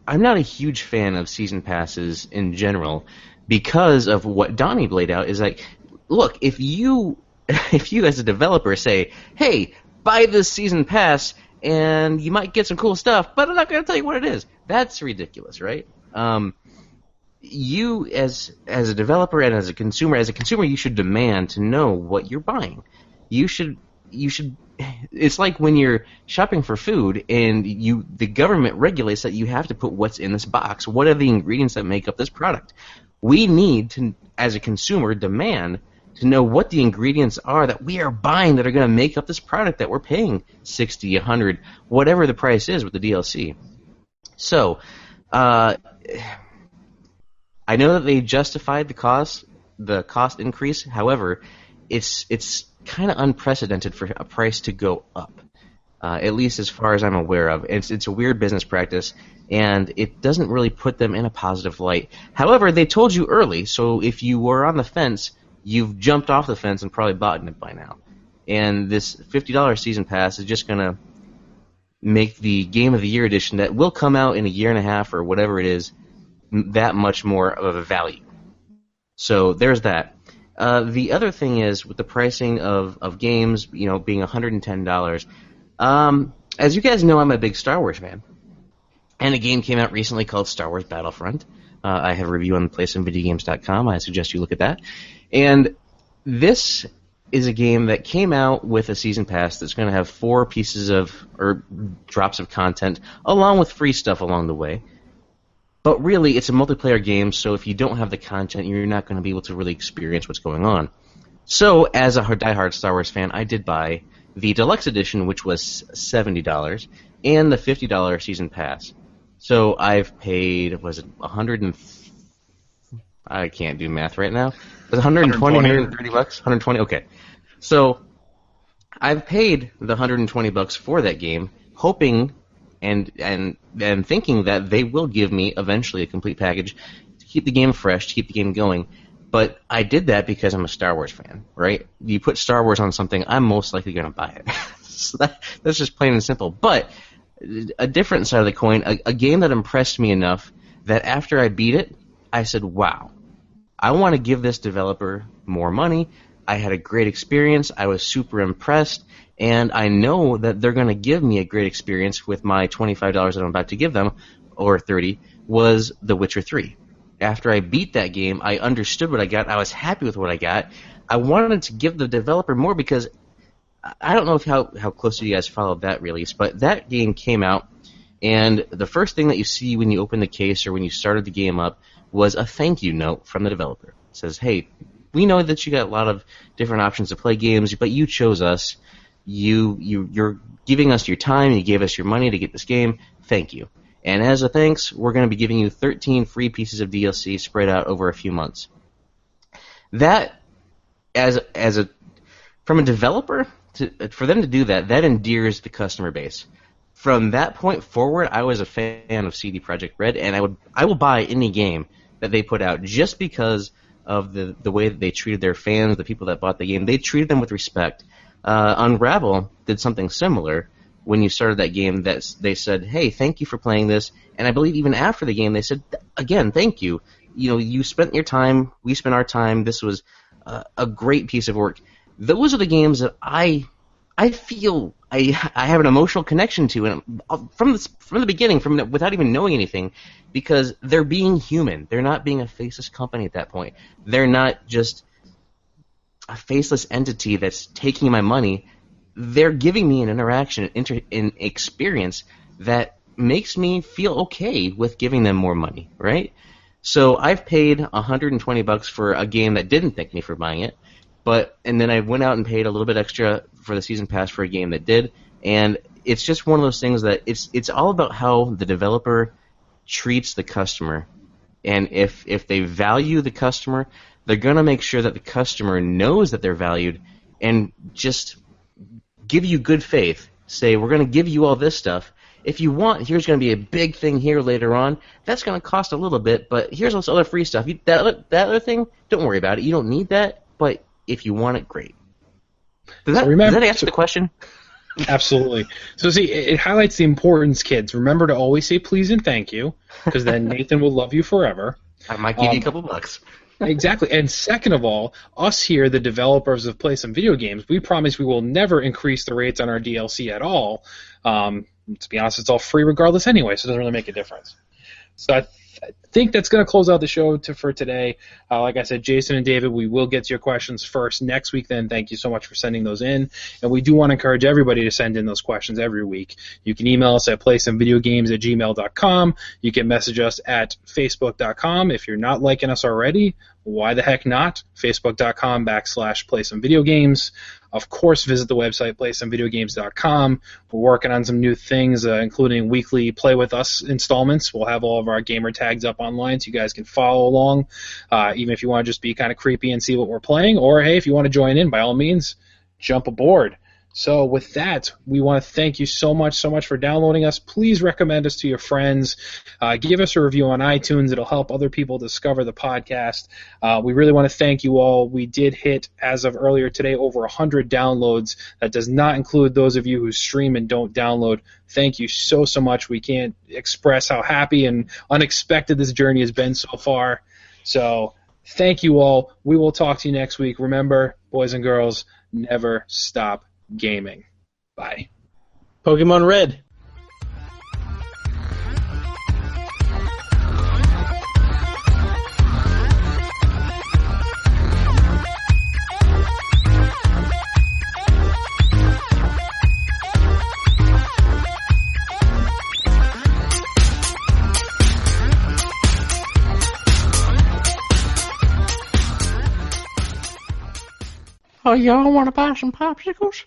I'm not a huge fan of season passes in general because of what Donnie laid out. Is like, look, if you as a developer say, hey, buy this season pass and you might get some cool stuff, but I'm not going to tell you what it is, that's ridiculous, right? You as a developer and as a consumer, you should demand to know what you're buying. You should. It's like when you're shopping for food and the government regulates that you have to put what's in this box. What are the ingredients that make up this product? We need to, as a consumer, demand to know what the ingredients are that we are buying that are going to make up this product that we're paying $60, $100, whatever the price is with the DLC. So, I know that they justified the cost increase. However, it's kind of unprecedented for a price to go up, at least as far as I'm aware of. It's a weird business practice, and it doesn't really put them in a positive light. However, they told you early, so if you were on the fence, you've jumped off the fence and probably bought it by now. And this $50 season pass is just going to make the Game of the Year edition that will come out in a year and a half or whatever it is that much more of a value. So there's that. The other thing is with the pricing of games, being $110. As you guys know, I'm a big Star Wars fan, and a game came out recently called Star Wars Battlefront. I have a review on PlaySomeVideoGames.com. I suggest you look at that. And this is a game that came out with a season pass that's going to have 4 pieces or drops of content, along with free stuff along the way. But really, it's a multiplayer game, so if you don't have the content, you're not going to be able to really experience what's going on. So, as a diehard Star Wars fan, I did buy the Deluxe Edition, which was $70, and the $50 Season Pass. So, I've paid, was it I can't do math right now. It was 120, 130 bucks? 120? Okay. So, I've paid the $120 for that game, hoping and thinking that they will give me eventually a complete package to keep the game fresh, to keep the game going. But I did that because I'm a Star Wars fan, right? You put Star Wars on something, I'm most likely going to buy it. So that's just plain and simple. But a different side of the coin, a game that impressed me enough that after I beat it, I said, wow, I want to give this developer more money. I had a great experience. I was super impressed. And I know that they're going to give me a great experience with my $25 that I'm about to give them, or $30, was The Witcher 3. After I beat that game, I understood what I got. I was happy with what I got. I wanted to give the developer more because I don't know how closely you guys followed that release, but that game came out, and the first thing that you see when you open the case or when you started the game up was a thank you note from the developer. It says, hey, we know that you got a lot of different options to play games, but you chose us. You're giving us your time, you gave us your money to get this game, thank you. And as a thanks, we're going to be giving you 13 free pieces of DLC spread out over a few months. That, from a developer, for them to do that endears the customer base. From that point forward, I was a fan of CD Projekt Red, and I will buy any game that they put out just because of the way that they treated their fans, the people that bought the game. They treated them with respect. Unravel did something similar when you started that game. That they said, hey, thank you for playing this. And I believe even after the game they said, again, thank you. You spent your time, we spent our time. This was a great piece of work. Those are the games that I feel I have an emotional connection to, and from the beginning, without even knowing anything, because they're being human. They're not being a faceless company at that point. They're not just a faceless entity that's taking my money. They're giving me an interaction, an experience that makes me feel okay with giving them more money, right? So I've paid $120 for a game that didn't thank me for buying it, and then I went out and paid a little bit extra for the season pass for a game that did, and it's just one of those things that it's all about how the developer treats the customer, and if they value the customer, they're going to make sure that the customer knows that they're valued and just give you good faith. Say, we're going to give you all this stuff. If you want, here's going to be a big thing here later on. That's going to cost a little bit, but here's all this other free stuff. That other thing, don't worry about it. You don't need that, but if you want it, great. Does that answer the question? Absolutely. So see, it highlights the importance, kids. Remember to always say please and thank you, because then Nathan will love you forever. I might give you a couple bucks. Exactly. And second of all, us here, the developers of Play Some Video Games, we promise we will never increase the rates on our DLC at all. To be honest, it's all free regardless anyway, so it doesn't really make a difference. So think that's going to close out the show for today. Like I said, Jason and David, we will get to your questions first next week then. Thank you so much for sending those in. And we do want to encourage everybody to send in those questions every week. You can email us at playsomevideogames@gmail.com. You can message us at facebook.com. If you're not liking us already, why the heck not? Facebook.com/playsomevideogames. Of course, visit the website, playsomevideogames.com. We're working on some new things, including weekly Play With Us installments. We'll have all of our gamer tags up online so you guys can follow along, even if you want to just be kind of creepy and see what we're playing. Or, hey, if you want to join in, by all means, jump aboard. So with that, we want to thank you so much for downloading us. Please recommend us to your friends. Give us a review on iTunes. It'll help other people discover the podcast. We really want to thank you all. We did hit, as of earlier today, over 100 downloads. That does not include those of you who stream and don't download. Thank you so much. We can't express how happy and unexpected this journey has been so far. So thank you all. We will talk to you next week. Remember, boys and girls, never stop gaming. Bye. Pokemon Red. Oh, y'all want to buy some popsicles?